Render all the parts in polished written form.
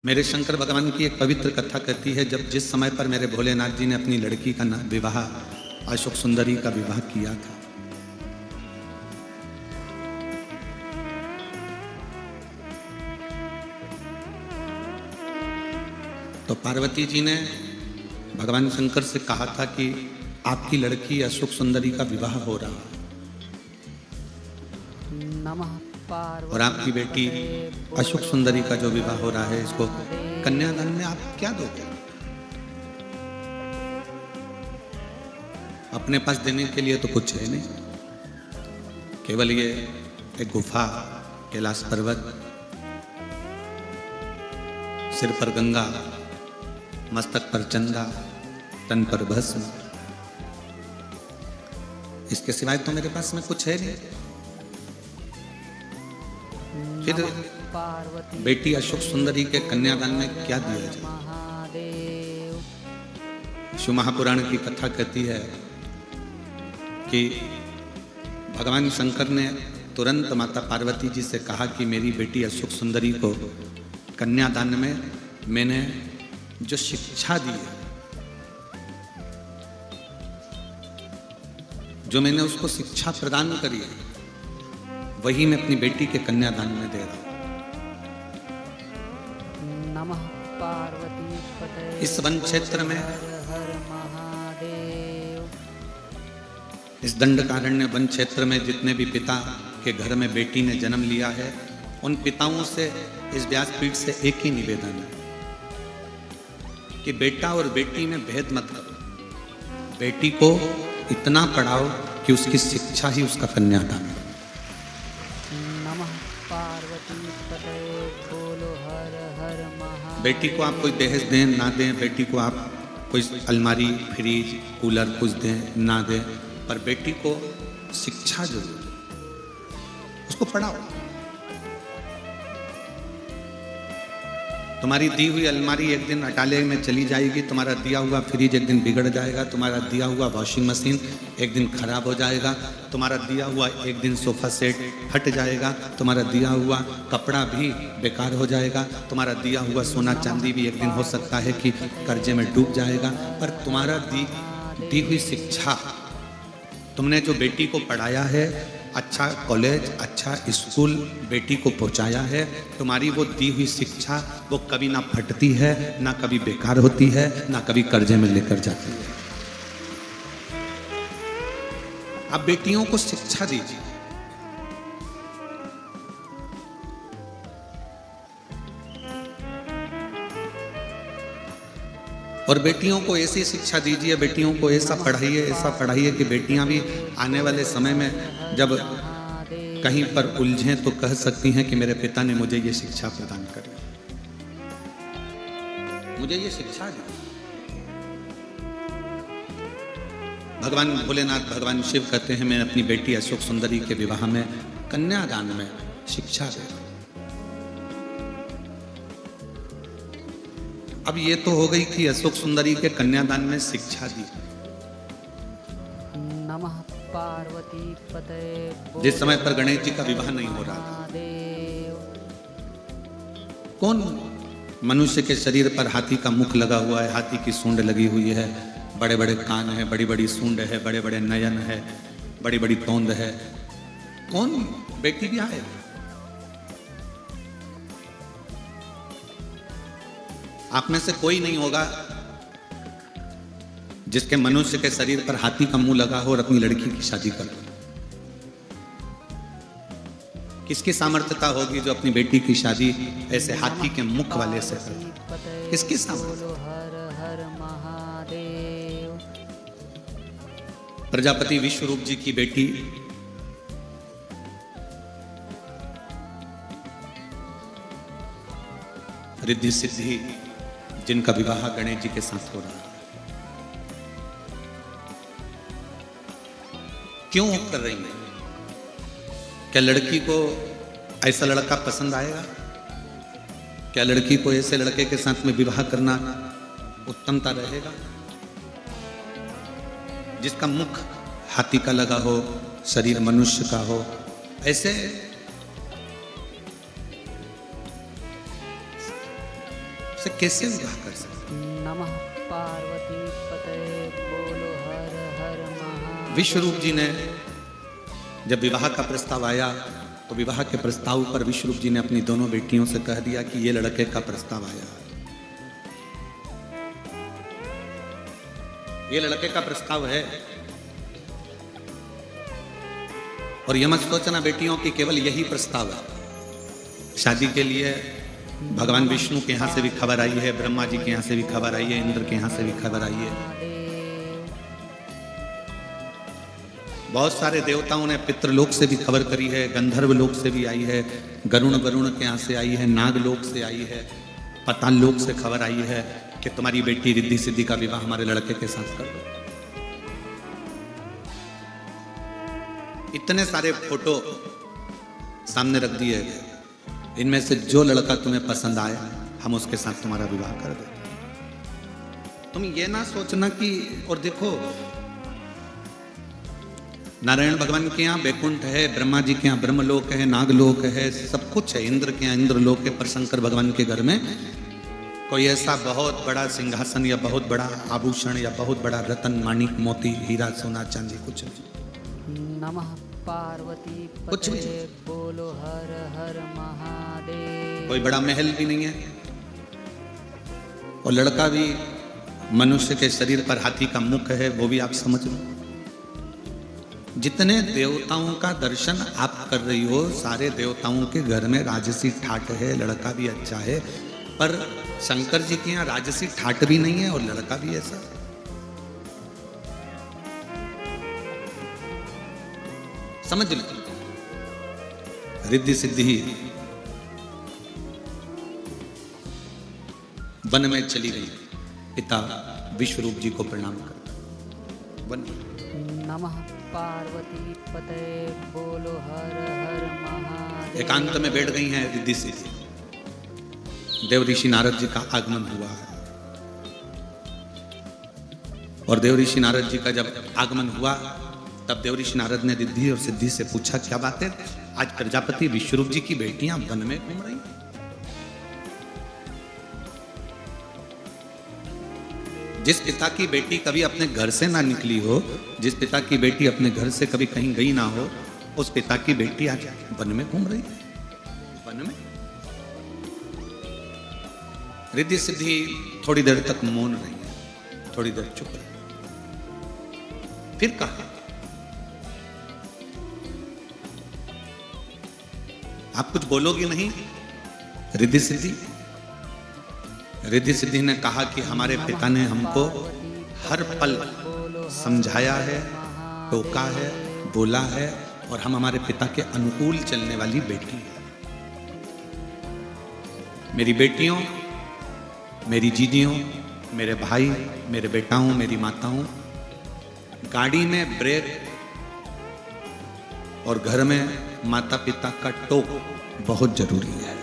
मेरे शंकर भगवान की एक पवित्र कथा कहती है, जब जिस समय पर मेरे भोलेनाथ जी ने अपनी लड़की का विवाह अशोक सुंदरी का विवाह किया था, तो पार्वती जी ने भगवान शंकर से कहा था कि आपकी लड़की अशोक सुंदरी का विवाह हो रहा है और आपकी बेटी अशोक सुंदरी का जो विवाह हो रहा है, इसको कन्यादान में आप क्या दोगे? अपने पास देने के लिए तो कुछ है नहीं, केवल ये एक गुफा, कैलाश पर्वत, सिर पर गंगा, मस्तक पर चंदा, तन पर भस्म, इसके सिवाय तो मेरे पास में कुछ है नहीं। फिर बेटी अशोक सुंदरी के कन्यादान में क्या दिया जाए? शिव महापुराण की कथा कहती है कि भगवान शंकर ने तुरंत माता पार्वती जी से कहा कि मेरी बेटी अशोक सुंदरी को कन्यादान में मैंने जो शिक्षा दी है, जो मैंने उसको शिक्षा प्रदान करी है, वही मैं अपनी बेटी के कन्यादान में दे रहा हूं। नमः पार्वती पते। इस वन क्षेत्र में, हर महादेव, इस दंडकारण्य वन क्षेत्र में जितने भी पिता के घर में बेटी ने जन्म लिया है, उन पिताओं से इस व्यासपीठ से एक ही निवेदन है कि बेटा और बेटी में भेद मत करो, बेटी को इतना पढ़ाओ कि उसकी शिक्षा ही उसका कन्यादान हो। नमः पार्वती पते। बोलो हर हर महादेव। बेटी को आप कोई दहेज दें ना दें, बेटी को आप कोई अलमारी, फ्रिज, कूलर कुछ दें ना दें, पर बेटी को शिक्षा जरूर दें, उसको पढ़ाओ। तुम्हारी दी हुई अलमारी एक दिन अटाले में चली जाएगी, तुम्हारा दिया हुआ फ्रिज एक दिन बिगड़ जाएगा, तुम्हारा दिया हुआ वॉशिंग मशीन एक दिन खराब हो जाएगा, तुम्हारा दिया हुआ एक दिन सोफा सेट फट जाएगा, तुम्हारा दिया हुआ कपड़ा भी बेकार हो जाएगा, तुम्हारा दिया हुआ सोना चांदी भी एक दिन हो सकता है कि कर्जे में डूब जाएगा, पर तुम्हारा दी हुई शिक्षा, तुमने जो बेटी को पढ़ाया है, अच्छा कॉलेज, अच्छा स्कूल बेटी को पहुंचाया है, तुम्हारी वो दी हुई शिक्षा वो कभी ना फटती है, ना कभी बेकार होती है, ना कभी कर्जे में लेकर जाती है। आप बेटियों को शिक्षा दीजिए। और बेटियों को ऐसी शिक्षा दीजिए, बेटियों को ऐसा पढ़ाइए कि बेटियां भी आने वाले समय में जब कहीं पर उलझें तो कह सकती हैं कि मेरे पिता ने मुझे ये शिक्षा प्रदान करी, मुझे ये शिक्षा दी। भगवान भोलेनाथ, भगवान शिव कहते हैं मैं अपनी बेटी अशोक सुंदरी के विवाह में, कन्यादान में शिक्षा दे। अब ये तो हो गई कि अशोक सुंदरी के कन्यादान में शिक्षा दी। नमः पार्वती पते। जिस समय पर गणेश जी का विवाह नहीं हो रहा था, कौन मनुष्य के शरीर पर हाथी का मुख लगा हुआ है, हाथी की सूंड लगी हुई है, बड़े बड़े कान है, बड़ी बड़ी सूंड है, बड़े बड़े नयन है, बड़ी बड़ी तोंद है, कौन बेटी भी आए? आप में से कोई नहीं होगा जिसके मनुष्य के शरीर पर हाथी का मुंह लगा हो और अपनी लड़की की शादी कर। किसकी सामर्थ्यता होगी जो अपनी बेटी की शादी ऐसे हाथी के मुख वाले से करे? किसकी सामर्थ्य? हर हर महादेव। प्रजापति विश्वरूप जी की बेटी रिद्धि सिद्धि, जिनका विवाह गणेश जी के साथ हो रहा है, क्यों कर रही है? क्या लड़की को ऐसा लड़का पसंद आएगा? क्या लड़की को ऐसे लड़के के साथ में विवाह करना उत्तमता रहेगा जिसका मुख हाथी का लगा हो, शरीर मनुष्य का हो? ऐसे उससे कैसे विवाह कर सकते? नमः पार्वती पतये बोलो हर हर महादेव। विश्वरूप जी ने जब विवाह का प्रस्ताव आया तो विवाह के प्रस्ताव पर विश्वरूप जी ने अपनी दोनों बेटियों से कह दिया कि ये लड़के का प्रस्ताव आया, ये लड़के का प्रस्ताव है। और यह मत सोचना बेटियों की केवल यही प्रस्ताव है। शादी के लिए भगवान विष्णु के यहाँ से भी खबर आई है, ब्रह्मा जी के यहाँ से भी खबर आई है, इंद्र के यहाँ से भी खबर आई है। बहुत सारे देवताओं ने पितृलोक से भी खबर करी है, गंधर्व लोक से भी आई है, गरुण के यहाँ से आई है, नाग लोक से आई है, पाताल लोक से खबर आई है कि तुम्हारी बेटी रिद्धि सिद्धि का विवाह हमारे लड़के के साथ कर दो। इतने सारे फोटो सामने रख दिए गए, इनमें से जो लड़का तुम्हें पसंद आए हम उसके साथ तुम्हारा विवाह कर देते। तुम ये ना सोचना कि, और देखो नारायण भगवान के यहाँ बैकुंठ है, ब्रह्मा जी के यहाँ ब्रह्मलोक है, नागलोक है, सब कुछ है। इंद्र के यहाँ इंद्रलोक है, पर शंकर भगवान के घर में कोई ऐसा बहुत बड़ा सिंहासन या बहुत बड़ा आभूषण या बहुत बड़ा रतन माणिक मोती हीरा सोना चांदी कुछ नहीं। नमः पार्वती कुछ भी पतये बोलो हर हर महादेव। कोई बड़ा महल भी नहीं है, और लड़का भी मनुष्य के शरीर पर हाथी का मुख है, वो भी आप समझ लो। जितने देवताओं का दर्शन आप कर रही हो, सारे देवताओं के घर में राजसी ठाट है, लड़का भी अच्छा है, पर शंकर जी के यहाँ राजसी ठाट भी नहीं है और लड़का भी ऐसा। समझ लो, रिद्धि सिद्धि वन में चली गई, पिता विश्वरूप जी को प्रणाम कर वन। नमः पार्वती पतये बोलो हर हर महादेव। एकांत में बैठ गई हैं रिद्धि सिद्धि। देव ऋषि नारद जी का आगमन हुआ है, और देव ऋषि नारद जी का जब आगमन हुआ तब देव ऋषि नारद ने रिद्धि और सिद्धि से पूछा, क्या बात है, आज प्रजापति विश्वरूप जी की बेटियां वन में घूम रही? जिस पिता की बेटी कभी अपने घर से ना निकली हो, जिस पिता की बेटी अपने घर से कभी कहीं गई ना हो, उस पिता की बेटी आज वन में घूम रही, वन में। रिद्धि सिद्धि थोड़ी देर तक मौन रही, थोड़ी देर चुप रही, फिर कहा, आप कुछ बोलोगी नहीं? रिद्धि सिद्धि ने कहा कि हमारे पिता ने हमको हर पल समझाया है, टोका है, बोला है, और हम हमारे पिता के अनुकूल चलने वाली बेटी हैं। मेरी बेटियों, मेरी जीजियों, मेरे भाई, मेरे बेटाओं, मेरी माताओं, गाड़ी में ब्रेक और घर में माता पिता का टोक बहुत जरूरी है।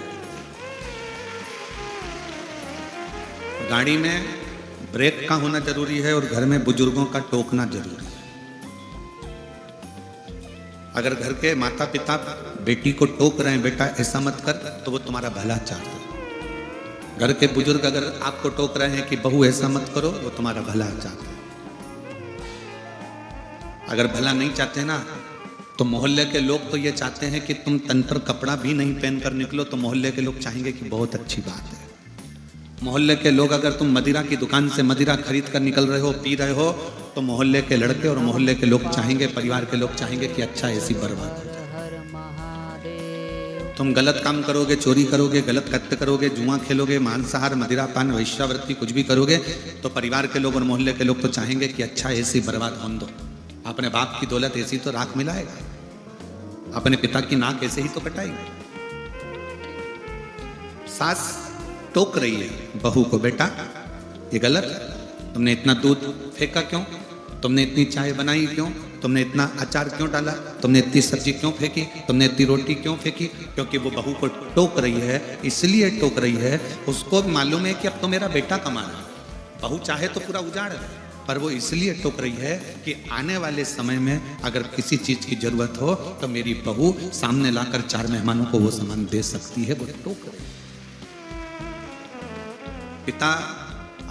गाड़ी में ब्रेक का होना जरूरी है और घर में बुजुर्गों का टोकना जरूरी है। अगर घर के माता पिता बेटी को टोक रहे हैं, बेटा ऐसा मत कर, तो वो तुम्हारा भला चाहते हैं। घर के बुजुर्ग अगर आपको टोक रहे हैं कि बहू ऐसा मत करो, वो तुम्हारा भला चाहते हैं। अगर भला नहीं चाहते ना, तो मोहल्ले के लोग तो ये चाहते हैं कि तुम तंत्र कपड़ा भी नहीं पहनकर निकलो, तो मोहल्ले के लोग चाहेंगे कि बहुत अच्छी बात है। मोहल्ले के लोग, अगर तुम मदिरा की दुकान से मदिरा खरीद कर निकल रहे हो, पी रहे हो, तो मोहल्ले के लड़के और मोहल्ले के लोग चाहेंगे, परिवार के लोग चाहेंगे कि अच्छा ऐसी बर्बाद हो जाए। तुम गलत काम करोगे, चोरी करोगे, गलत कृत्य करोगे, जुआ खेलोगे, मांसाहार, मदिरा पान, वैश्यावृत्ति कुछ भी करोगे, तो परिवार के लोग और मोहल्ले के लोग तो चाहेंगे कि अच्छा ऐसी बर्बाद होने दो। अपने बाप की दौलत ऐसी तो राख मिलाएगा, अपने पिता की नाक ऐसे ही तो कटाएगी। सास टोक रही है बहू को, बेटा ये गलत है, तुमने इतना दूध फेंका क्यों, तुमने इतनी चाय बनाई क्यों, तुमने इतना अचार क्यों डाला, तुमने इतनी सब्जी क्यों फेंकी, तुमने इतनी रोटी क्यों फेंकी? क्योंकि वो बहू को टोक रही है, इसलिए टोक रही है। उसको मालूम है कि अब तो मेरा बेटा कमा रहा है। बहू चाहे तो पूरा उजाड़ दे, पर वो इसलिए टोक रही है कि आने वाले समय में अगर किसी चीज की जरूरत हो तो मेरी बहू सामने लाकर 4 मेहमानों को वो सामान दे सकती है। वो टोक रही है। पिता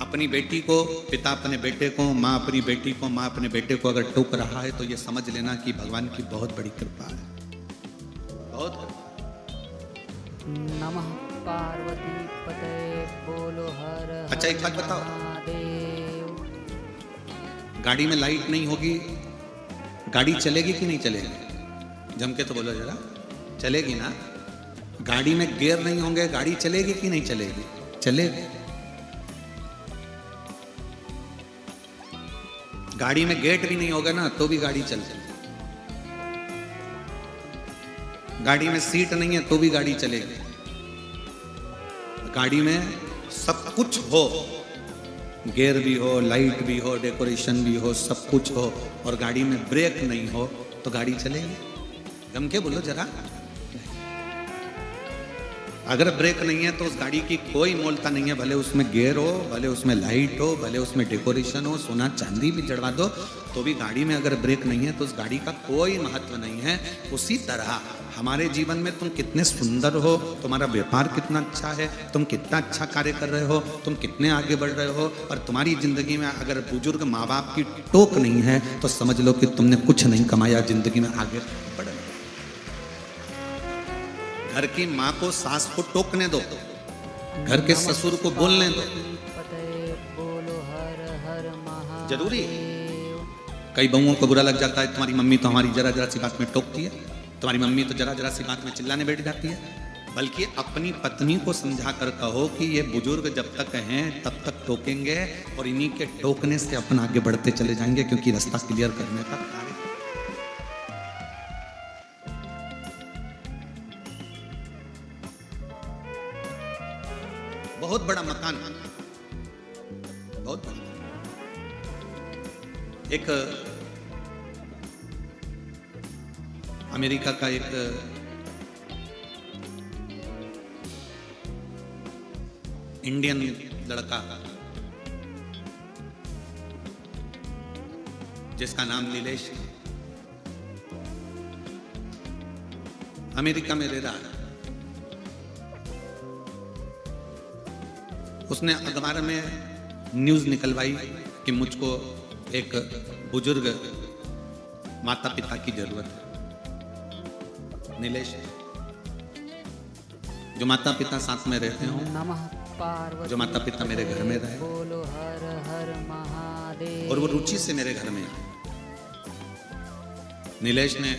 अपनी बेटी को, पिता अपने बेटे को, माँ अपनी बेटी को, माँ अपने बेटे को अगर टोक रहा है तो ये समझ लेना कि भगवान की बहुत बड़ी कृपा है, बहुत कृपा। नमः पार्वती पते बोलो हर अच्छा, एक बात बताओ, महादेव। गाड़ी में लाइट नहीं होगी, गाड़ी चलेगी कि नहीं चलेगी? जम के तो बोलो जरा, चलेगी ना? गाड़ी में गियर नहीं होंगे, गाड़ी चलेगी कि नहीं चलेगी? चलेगी। गाड़ी में गेट भी नहीं होगा ना तो भी गाड़ी चलेगी। गाड़ी में सीट नहीं है तो भी गाड़ी चलेगी। गाड़ी में सब कुछ हो, गियर भी हो, लाइट भी हो, डेकोरेशन भी हो, सब कुछ हो, और गाड़ी में ब्रेक नहीं हो तो गाड़ी चलेगी? जम के बोलो जरा। अगर ब्रेक नहीं है तो उस गाड़ी की कोई मोलता नहीं है, भले उसमें गियर हो, भले उसमें लाइट हो, भले उसमें डेकोरेशन हो, सोना चांदी भी जड़वा दो तो भी गाड़ी में अगर ब्रेक नहीं है तो उस गाड़ी का कोई महत्व नहीं है। उसी तरह हमारे जीवन में तुम कितने सुंदर हो, तुम्हारा व्यापार कितना अच्छा है, तुम कितना अच्छा कार्य कर रहे हो, तुम कितने आगे बढ़ रहे हो, और तुम्हारी जिंदगी में अगर बुजुर्ग माँ बाप की टोक नहीं है तो समझ लो कि तुमने कुछ नहीं कमाया, जिंदगी में आगे बढ़ रहे। घर की माँ को, सास को टोकने दो, घर के ससुर को बोलने दो, बोलो हर हर महादेव। जरूरी है। कई बहुओं को बुरा लग जाता है, तुम्हारी मम्मी तो हमारी जरा जरा सी बात में टोकती है, तुम्हारी मम्मी तो जरा जरा सी बात में चिल्लाने बैठ जाती है। बल्कि अपनी पत्नी को समझा कर कहो कि ये बुजुर्ग जब तक हैं तब तक टोकेंगे, और इन्हीं के टोकने से अपन आगे बढ़ते चले जाएंगे, क्योंकि रास्ता क्लियर करने का कार्य। बहुत बड़ा मकान, बहुत बड़ा। एक अमेरिका का एक इंडियन लड़का जिसका नाम नीलेश, अमेरिका में रह रहा है। उसने अखबार में न्यूज निकलवाई कि मुझको एक बुजुर्ग माता पिता की जरूरत है। नीलेश, जो माता पिता साथ में रहते हो, नमः पार्वती, जो माता पिता मेरे घर में रहे, बोलो हर हर महादेव। और वो रुचि से मेरे घर में आए। नीलेश ने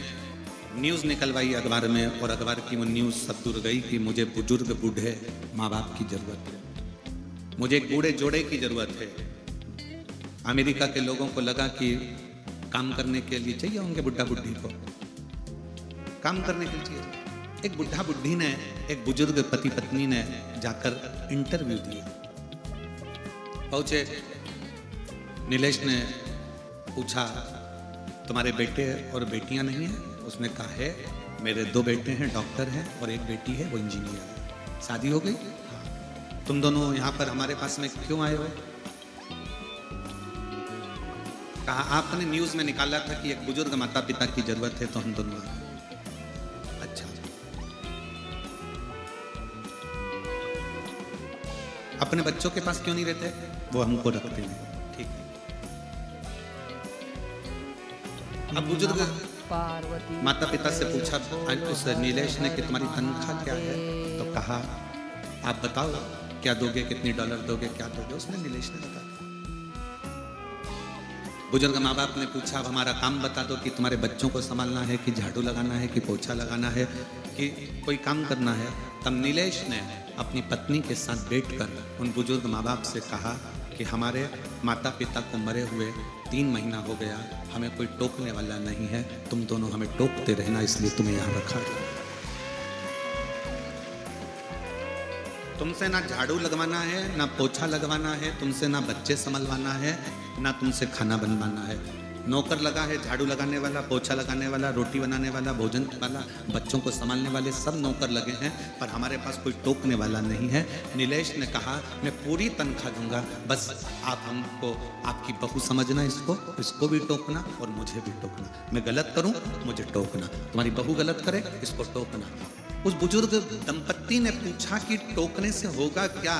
न्यूज निकलवाई अखबार में, और अखबार की वो न्यूज सब दूर गई कि मुझे बुजुर्ग बूढ़े माँ बाप की जरूरत है, मुझे एक बूढ़े जोड़े की जरूरत है। अमेरिका के लोगों को लगा कि काम करने के लिए चाहिए होंगे बुढ़ा बुढ़ी को, काम करने के लिए। एक बुढ़ा बुढ़ी ने, एक बुजुर्ग पति पत्नी ने जाकर इंटरव्यू दिया। पहुंचे, नीलेश ने पूछा तुम्हारे बेटे और बेटियां नहीं है? उसने कहा है मेरे 2 बेटे हैं, डॉक्टर हैं, और एक बेटी है वो इंजीनियर है। शादी हो गई? तुम दोनों यहाँ पर हमारे पास में क्यों आए हो? कहा आपने न्यूज में निकाला था कि एक बुजुर्ग माता पिता की जरूरत है तो हम दोनों आए। अच्छा, अपने बच्चों के पास क्यों नहीं रहते? वो हमको रखते हैं। ठीक है। अब बुजुर्ग माता पिता से पूछा उस नीलेश ने कि तुम्हारी तनख्वाह क्या है? तो कहा आप बताओ क्या दोगे, कितनी डॉलर दोगे, क्या दोगे? उसने, नीलेश ने बताया। बुजुर्ग माँ बाप ने पूछा अब हमारा काम बता दो कि तुम्हारे बच्चों को संभालना है कि झाड़ू लगाना है कि पोछा लगाना है कि कोई काम करना है। तब नीलेश ने अपनी पत्नी के साथ बैठकर उन बुजुर्ग माँ बाप से कहा कि हमारे माता पिता को मरे हुए 3 महीना हो गया, हमें कोई टोकने वाला नहीं है, तुम दोनों हमें टोकते रहना, इसलिए तुम्हें यहाँ रखा है। तुमसे ना झाड़ू लगवाना है, ना पोछा लगवाना है, तुमसे ना बच्चे संभलवाना है, ना तुमसे खाना बनवाना है। नौकर लगा है, झाड़ू लगाने वाला, पोछा लगाने वाला, रोटी बनाने वाला, भोजन वाला, बच्चों को संभालने वाले सब नौकर लगे हैं, पर हमारे पास कोई टोकने वाला नहीं है। नीलेश ने कहा मैं पूरी तनख्वाह दूंगा, बस आप हमको आपकी बहू समझना, इसको भी टोकना और मुझे भी टोकना। मैं गलत करूं मुझे टोकना, तुम्हारी बहू गलत करे इसको टोकना। उस बुजुर्ग दंपत्ति ने पूछा कि टोकने से होगा क्या?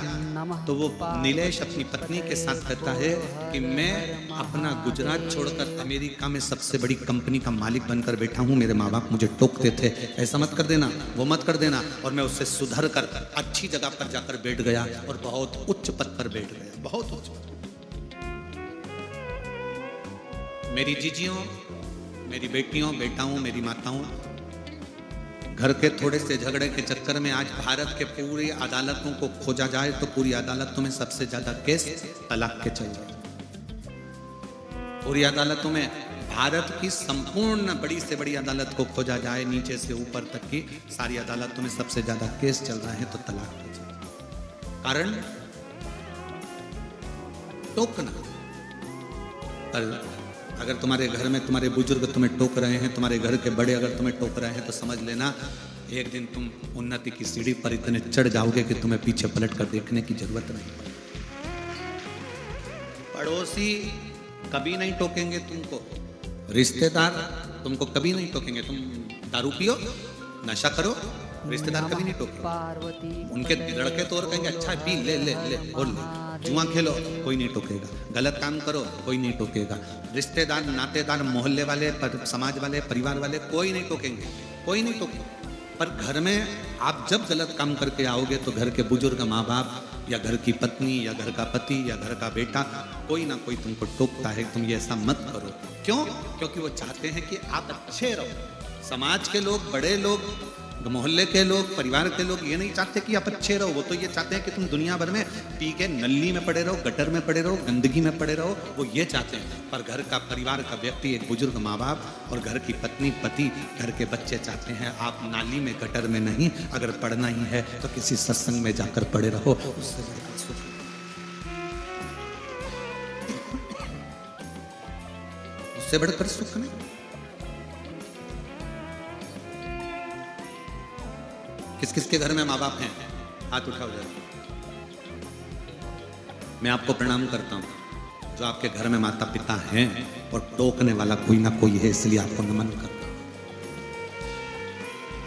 तो वो नीलेश अपनी पत्नी के साथ कहता है कि मैं अपना गुजरात छोड़कर अमेरिका में सबसे बड़ी कंपनी का मालिक बनकर बैठा हूं, मेरे माँ बाप मुझे टोकते थे, ऐसा मत कर देना, वो मत कर देना, और मैं उससे सुधर कर अच्छी जगह पर जाकर बैठ गया और बहुत उच्च पद पर बैठ गया, बहुत उच्च पद। मेरी जीजियों, मेरी बेटियों, बेटाओं, मेरी माताओं, घर के थोड़े से झगड़े के चक्कर में आज भारत के पूरी अदालतों को खोजा जाए तो पूरी अदालतों में सबसे ज्यादा केस तलाक के चल रहे हैं। पूरी अदालतों में भारत की संपूर्ण बड़ी से बड़ी अदालत को खोजा जाए, नीचे से ऊपर तक की सारी अदालतों में सबसे ज्यादा केस चल रहे हैं तो तलाक के चल रहे हैं। कारण टोकना। पर अगर तुम्हारे घर में तुम्हारे बुजुर्ग तुम्हें टोक रहे हैं, तुम्हारे घर के बड़े अगर तुम्हें टोक रहे हैं, तो समझ लेना एक दिन तुम उन्नति की सीढ़ी पर इतने चढ़ जाओगे कि तुम्हें पीछे पलट कर देखने की जरूरत नहीं पड़ेगी। पड़ोसी कभी नहीं टोकेंगे तुमको, रिश्तेदार तुमको कभी नहीं टोकेंगे। तुम दारू पियो, नशा करो, रिश्तेदार कभी नहीं टोकेंगे। उनके लड़के तो और कहेंगे अच्छा पी ले ले ले बोल ले, जुआ खेलो, कोई नहीं टोकेगा, गलत काम करो, कोई नहीं टोकेगा। रिश्तेदार, नातेदार, मोहल्ले वाले, समाज वाले, परिवार वाले कोई नहीं टोकेंगे, कोई नहीं टोकेगा। पर घर में आप जब गलत काम करके आओगे तो घर के बुजुर्ग, माँ बाप या घर की पत्नी या घर का पति या घर का बेटा कोई ना कोई तुमको टोकता है। तुम ये ऐसा मत करो। क्यों? क्योंकि वो चाहते हैं कि आप अच्छे रहो। समाज के लोग, बड़े लोग, मोहल्ले के लोग, परिवार के लोग ये नहीं चाहते कि आप अच्छे रहो। वो तो ये चाहते हैं कि तुम दुनिया भर में पी के नल्ली में पड़े रहो, गटर में पड़े रहो, गंदगी में पड़े रहो, वो ये चाहते हैं। पर घर का, परिवार का व्यक्ति, एक बुजुर्ग माँ बाप और घर की पत्नी, पति, घर के बच्चे चाहते हैं आप नाली में, गटर में नहीं, अगर पढ़ना ही है तो किसी सत्संग में जाकर पड़े रहो। उससे बढ़कर सुख नहीं। किस किस के घर में माँ बाप हैं? हाथ उठाओ जरा। मैं आपको प्रणाम करता हूं जो आपके घर में माता पिता हैं और टोकने वाला कोई ना कोई है, इसलिए आपको नमन करता हूं।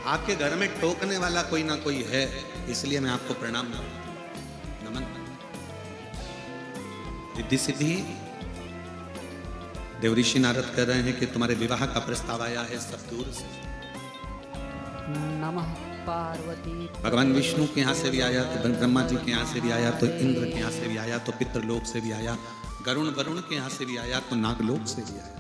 आपके घर में टोकने वाला कोई ना कोई है, इसलिए मैं आपको प्रणाम नमन। रिद्धि सिद्धि देवऋषि नारद कह रहे हैं कि तुम्हारे विवाह का प्रस्ताव आया है सब दूर से। नमः पार्वती। भगवान विष्णु के यहाँ से भी आया, तो ब्रह्मा जी के यहाँ से भी आया, तो इंद्र के यहाँ से भी आया, तो पितृलोक से भी आया, गरुण वरुण के यहाँ से भी आया, तो नागलोक से भी आया।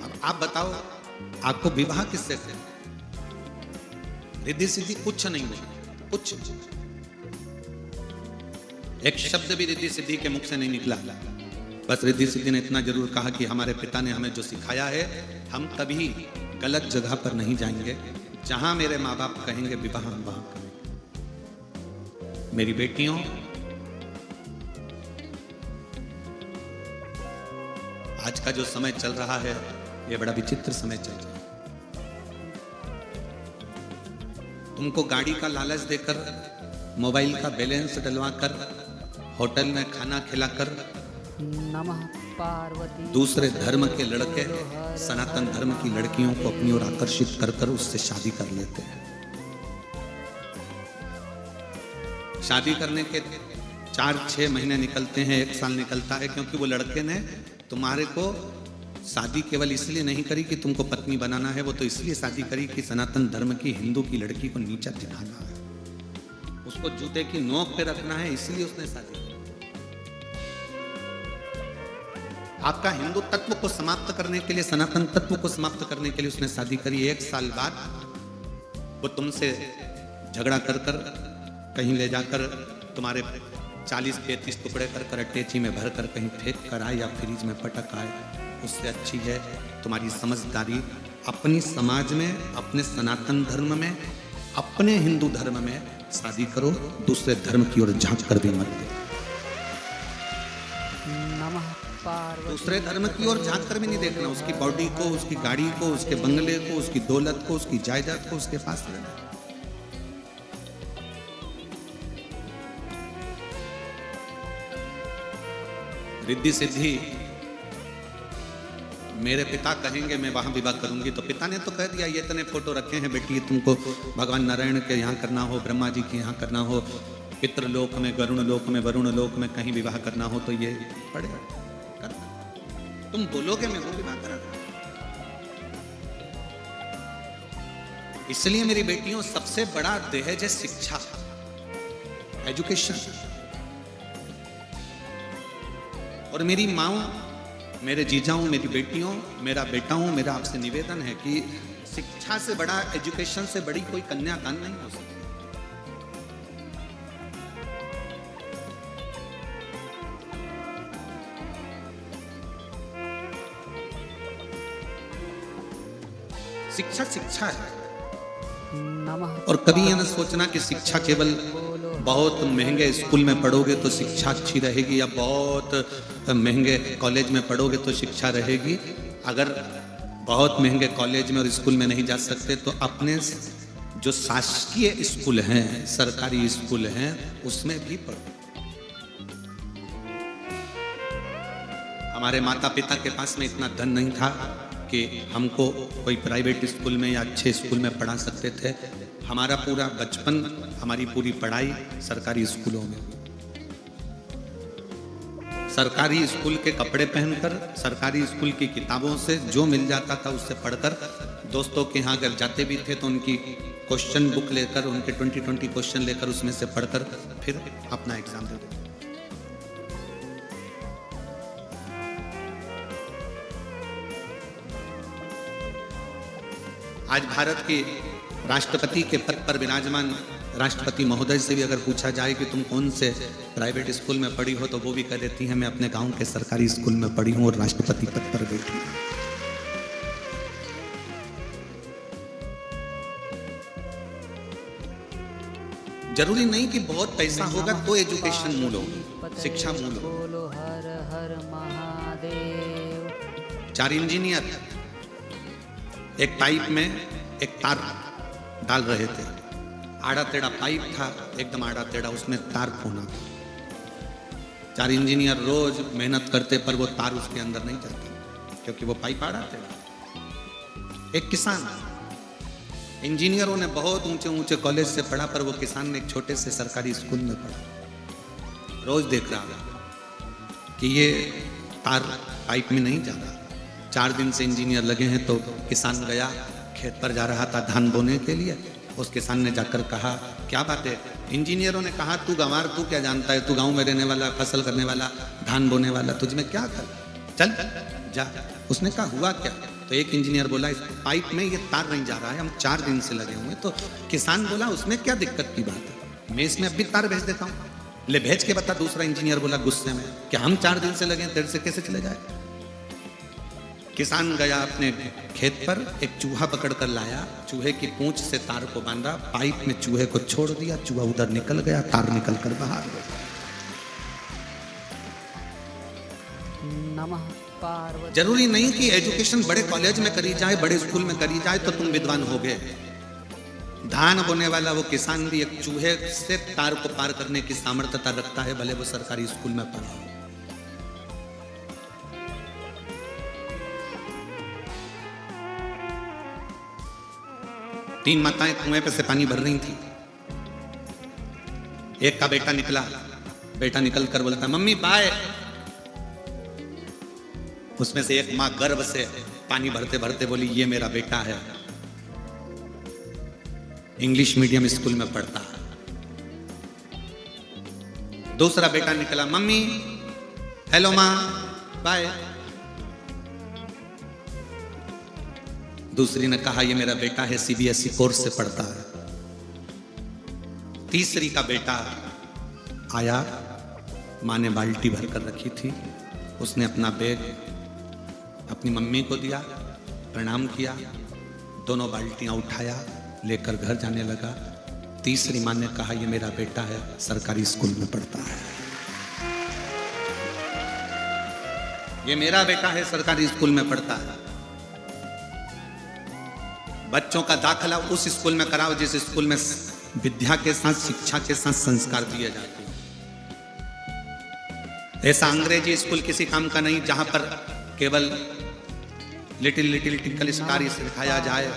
अब आप बताओ आपको विवाह किससे करें? रिद्धि सिद्धि कुछ नहीं बोली, कुछ। एक शब्द भी रिद्धि सिद्धि के मुख से नहीं निकला। बस रिद्धि सिद्धि ने इतना जरूर कहा कि हमारे पिता ने हमें जो सिखाया है, हम कभी गलत जगह पर नहीं जाएंगे, जहां मेरे माँ बाप कहेंगे विवाह हम वहां करेंगे। मेरी बेटियों, आज का जो समय चल रहा है ये बड़ा विचित्र समय चल रहा है। तुमको गाड़ी का लालच देकर, मोबाइल का बैलेंस डलवाकर, होटल में खाना खिलाकर, नमः पार्वती। दूसरे धर्म के लड़के सनातन धर्म की लड़कियों को अपनी ओर आकर्षित कर कर उससे शादी कर लेते हैं। शादी करने के 4-6 महीने निकलते हैं, 1 साल निकलता है, क्योंकि वो लड़के ने तुम्हारे को शादी केवल इसलिए नहीं करी कि तुमको पत्नी बनाना है, वो तो इसलिए शादी करी कि सनातन धर्म की हिंदू की लड़की को नीचा दिखाना है, उसको जूते की नोक पे रखना है, इसलिए उसने शादी की। आपका हिंदू तत्व को समाप्त करने के लिए, सनातन तत्व को समाप्त करने के लिए उसने शादी करी। 1 साल बाद वो तुमसे झगड़ा कर कर कहीं ले जाकर तुम्हारे 40-33 टुकड़े कर कर अटैची में भर कर कहीं फेंक कर आए या फ्रिज में पटक आए। उससे अच्छी है तुम्हारी समझदारी, अपनी समाज में, अपने सनातन धर्म में, अपने हिंदू धर्म में शादी करो, दूसरे धर्म की ओर झांक कर भी मत दो। दूसरे धर्म की ओर झांक कर भी नहीं देखना, उसकी बॉडी को, उसकी गाड़ी को, उसके बंगले को, उसकी दौलत को, उसकी जायदाद को उसके पास रहना। रिद्धि सिद्धि मेरे पिता कहेंगे मैं वहाँ विवाह करूंगी, तो पिता ने तो कह दिया ये इतने फोटो रखे हैं बेटी, तुमको भगवान नारायण के यहाँ करना हो, ब्रह्मा जी के यहाँ करना हो, पितृलोक में, गरुण लोक में, वरुण लोक में कहीं विवाह करना हो तो ये पड़ेगा करना। तुम बोलोगे मैं वो विवाह करा। इसलिए मेरी बेटियों सबसे बड़ा दहेज है शिक्षा, एजुकेशन। और मेरी माओ, मेरे जीजाओं, मेरी बेटियों, मेरा बेटा हूं, मेरा आपसे निवेदन है कि शिक्षा से बड़ा, एजुकेशन से बड़ी कोई कन्यादान नहीं हो सकती। शिक्षा शिक्षा है। और कभी यह न सोचना कि शिक्षा केवल बहुत महंगे स्कूल में पढ़ोगे तो शिक्षा अच्छी रहेगी, या बहुत महंगे कॉलेज में पढ़ोगे तो शिक्षा रहेगी। अगर बहुत महंगे कॉलेज में और स्कूल में नहीं जा सकते तो अपने जो शासकीय स्कूल हैं, सरकारी स्कूल हैं, उसमें भी पढ़ो। हमारे माता पिता के पास में इतना धन नहीं था कि हमको कोई प्राइवेट स्कूल में या अच्छे स्कूल में पढ़ा सकते थे। हमारा पूरा बचपन, हमारी पूरी पढ़ाई सरकारी स्कूलों में। सरकारी स्कूल के कपड़े पहनकर, सरकारी स्कूल की किताबों से जो मिल जाता था उससे पढ़कर, दोस्तों के यहाँ अगर जाते भी थे तो उनकी क्वेश्चन बुक लेकर, उनके 20 क्वेश्चन लेकर उसमें से पढ़कर फिर अपना एग्जाम देते। आज भारत के राष्ट्रपति के पद पर विराजमान राष्ट्रपति महोदय से भी अगर पूछा जाए कि तुम कौन से प्राइवेट स्कूल में पढ़ी हो, तो वो भी कह देती हैं मैं अपने गांव के सरकारी स्कूल में पढ़ी हूं और राष्ट्रपति पद पर बैठी हूं। जरूरी नहीं कि बहुत पैसा होगा तो एजुकेशन मूल हो, शिक्षा मूल हो। हर हर महादेव। 4 इंजीनियर एक पाइप में एक तार डाल रहे थे। आड़ा टेढ़ा पाइप था, एकदम आड़ा टेढ़ा, उसमें तार खोना था। 4 इंजीनियर रोज मेहनत करते पर वो तार उसके अंदर नहीं जाती, क्योंकि वो पाइप आड़ा टेढ़ा। एक किसान, इंजीनियरों ने बहुत ऊंचे ऊंचे कॉलेज से पढ़ा, पर वो किसान ने एक छोटे से सरकारी स्कूल में पढ़ा। रोज देख रहा कि ये तार पाइप में नहीं जा रहा। 4 दिन से इंजीनियर लगे हैं, तो किसान गया, खेत पर जा रहा था धान बोने के लिए। उस किसान ने जाकर कहा क्या बात है? इंजीनियरों ने कहा तू गंवार, तू क्या जानता है, तू गांव में रहने वाला, फसल करने वाला, धान बोने वाला, तुझ में क्या कर, चल जा। उसने कहा हुआ क्या? तो एक इंजीनियर बोला इस पाइप में ये तार नहीं जा रहा है, हम 4 दिन से लगे हुए। तो किसान बोला उसमें क्या दिक्कत की बात है, मैं इसमें अब भी तार भेज देता हूँ, ले भेज के बता। दूसरा इंजीनियर बोला गुस्से में कि हम 4 दिन से लगे, तेरे से कैसे चले जाए। किसान गया अपने खेत पर, एक चूहा पकड़ कर लाया, चूहे की पूंछ से तार को बांधा, पाइप में चूहे को छोड़ दिया, चूहा उधर निकल गया, तार निकल कर बाहर गया। नमः पार्वती। जरूरी नहीं कि एजुकेशन बड़े कॉलेज में करी जाए, बड़े स्कूल में करी जाए तो तुम विद्वान हो गए। धान बोने वाला वो किसान भी एक चूहे से तार को पार करने की सामर्थ्यता रखता है, भले वो सरकारी स्कूल में पढ़ा हो। तीन माताएं कुएं पे से पानी भर रही थी। एक का बेटा निकला, बेटा निकल कर बोलता मम्मी बाय। उसमें से एक मां गर्व से पानी भरते भरते बोली ये मेरा बेटा है, इंग्लिश मीडियम स्कूल में पढ़ता है। दूसरा बेटा निकला, मम्मी हेलो मां बाय। दूसरी ने कहा ये मेरा बेटा है, सीबीएसई कोर्स से पढ़ता है। तीसरी का बेटा आया, मां ने बाल्टी भर कर रखी थी, उसने अपना बैग अपनी मम्मी को दिया, प्रणाम किया, दोनों बाल्टियां उठाया, लेकर घर जाने लगा। तीसरी मां ने कहा ये मेरा बेटा है, सरकारी स्कूल में पढ़ता है, ये मेरा बेटा है, सरकारी स्कूल में पढ़ता है। बच्चों का दाखिला उस स्कूल में कराओ जिस स्कूल में विद्या के साथ, शिक्षा के साथ संस्कार दिए जाते हैं। ऐसा अंग्रेजी स्कूल किसी काम का नहीं जहां पर केवल लिटिल लिटिल टिंकल स्टार ये सिखाया जाए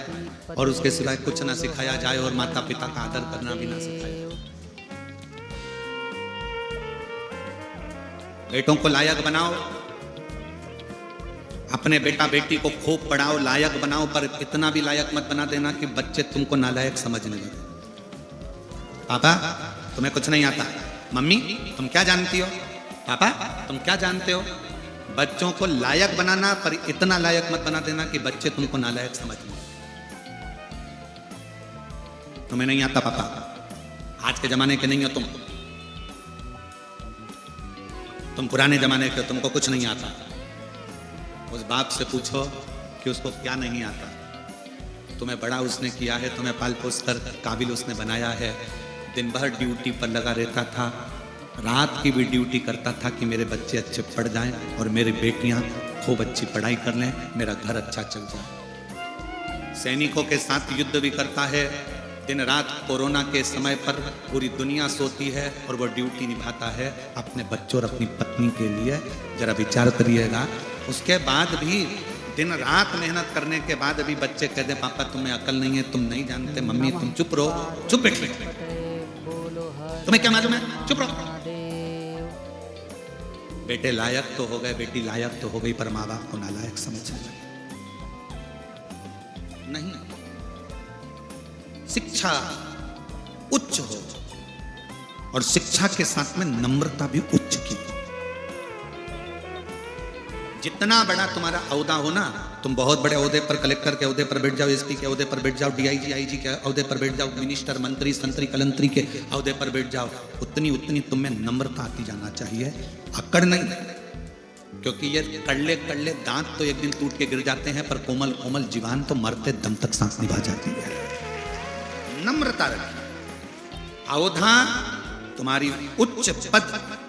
और उसके सिवाय कुछ ना सिखाया जाए और माता पिता का आदर करना भी ना सिखाया जाए। बेटों को लायक बनाओ, अपने बेटा बेटी को खूब पढ़ाओ, लायक बनाओ, पर इतना भी लायक मत बना देना कि बच्चे तुमको नालायक समझने लगे। पापा तुम्हें कुछ नहीं आता, मम्मी तुम क्या जानती हो, पापा तुम क्या जानते हो। बच्चों को लायक बनाना, पर इतना लायक मत बना देना कि बच्चे तुमको नालायक समझ लें। तुम्हें नहीं आता पापा, आज के जमाने के नहीं हो तुम पुराने जमाने के, तुमको कुछ नहीं आता। उस बाप से पूछो कि उसको क्या नहीं आता। तुम्हें बड़ा उसने किया है, तुम्हें पाल पोस कर काबिल उसने बनाया है। दिन भर ड्यूटी पर लगा रहता था, रात की भी ड्यूटी करता था कि मेरे बच्चे अच्छे पढ़ जाएं और मेरी बेटियां खूब अच्छी पढ़ाई कर लें, मेरा घर अच्छा चल जाए। सैनिकों के साथ युद्ध भी करता है। दिन रात कोरोना के समय पर पूरी दुनिया सोती है और वो ड्यूटी निभाता है अपने बच्चों और अपनी पत्नी के लिए। जरा विचार करिएगा, उसके बाद भी दिन रात मेहनत करने के बाद भी बच्चे कहते पापा तुम्हें अकल नहीं है, तुम नहीं जानते, मम्मी तुम चुप रहो, चुप बैठ, तुम्हें क्या मालूम है, चुप रहो। बेटे लायक तो हो गए, बेटी लायक तो हो गई, पर माँ बाप को नालायक समझने लगे। नहीं, शिक्षा उच्च हो और शिक्षा के साथ में नम्रता भी उच्च की। जितना बड़ा तुम्हारा औहदा हो ना, तुम बहुत बड़े औहदे पर, कलेक्टर के औहदे पर बैठ जाओ, एसपी के औहदे पर बैठ जाओ, डीआईजी आईजी के औहदे पर बैठ जाओ, मिनिस्टर मंत्री संतरी कलंतरी के औहदे पर बैठ जाओ, उतनी तुम्हें नम्रता आती जाना चाहिए, अकड़ नहीं। क्योंकि ये कड़ले कड़ले दांत तो एक दिन टूट के गिर जाते हैं, पर कोमल कोमल जीवान तो मरते दम तक सांस निभा जाती है। नम्रता रखिए। औहदा तुम्हारी उच्च पद,